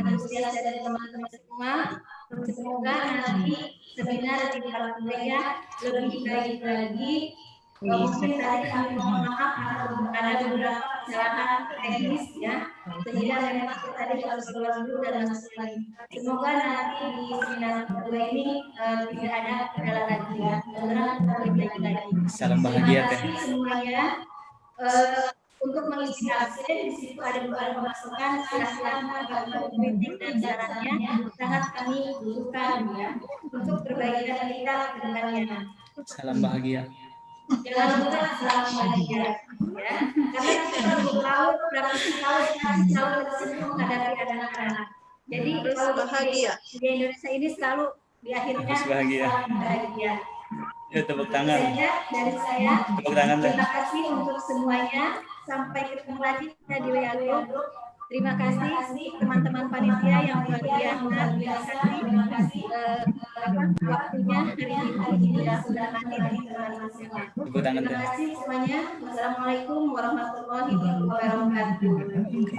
antusias dari teman-teman semua. Semoga nanti seminar di Parkuria lebih baik lagi. Mungkin tadi kami mohon maaf ada beberapa kesalahan teknis ya, sehingga memang tadi harus keluar dulu dan masuk lagi. Semoga nanti di seminar kedua ini tidak ada kendala lagi ya, mudah-mudahan lebih baik lagi. Salam bahagia teh. Terima kasih semuanya. Untuk mengisi absen di situ ada beberapa masukan, silahkan bagaimana kritik dan sarannya sangat kami butuhkan ya untuk perbaikan kita ke depannya. Salam bahagia. Jangan lupa salam bahagia ya, karena kita berlaut menghadapi anak-anak. Jadi kalau bahagia di Indonesia ini selalu di akhirnya bahagia. Bahagia. Ya, tepuk tangan. Dari saya, Tepuk tangan teh. terima kasih untuk semuanya. Sampai ketemu lagi kita di WA Group. Terima kasih teman-teman panitia yang luar biasa. Terima kasih waktunya hari ini sudah hadir di teman-teman semua. Tepuk tangan Terima teh. kasih semuanya. Wassalamualaikum warahmatullahi wabarakatuh.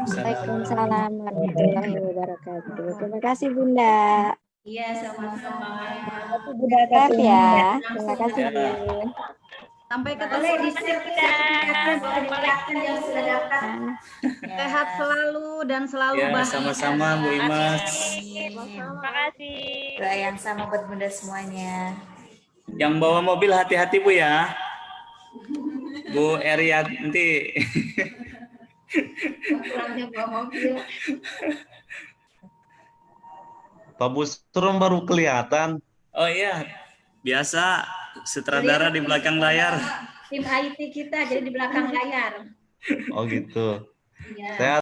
Waalaikumsalam warahmatullahi wabarakatuh. Terima kasih Bunda. Iya, sama-sama. Bunda Kaf ya. Terima kasih Bun. Sampai Boleh ketemu. di-share buat diingatkan yang sudah dapat. Sehat selalu dan selalu Ya, bahagia. sama-sama Bu Imas. Terima kasih. Doa yang sama buat Bunda semuanya. Yang bawa mobil hati-hati Bu ya. Bu Erianti. Kurangnya bawa mobil. Pak Busron baru kelihatan. Oh iya, biasa sutradara di belakang layar. Tim IT kita jadi di belakang layar. Oh gitu. Ya. Saya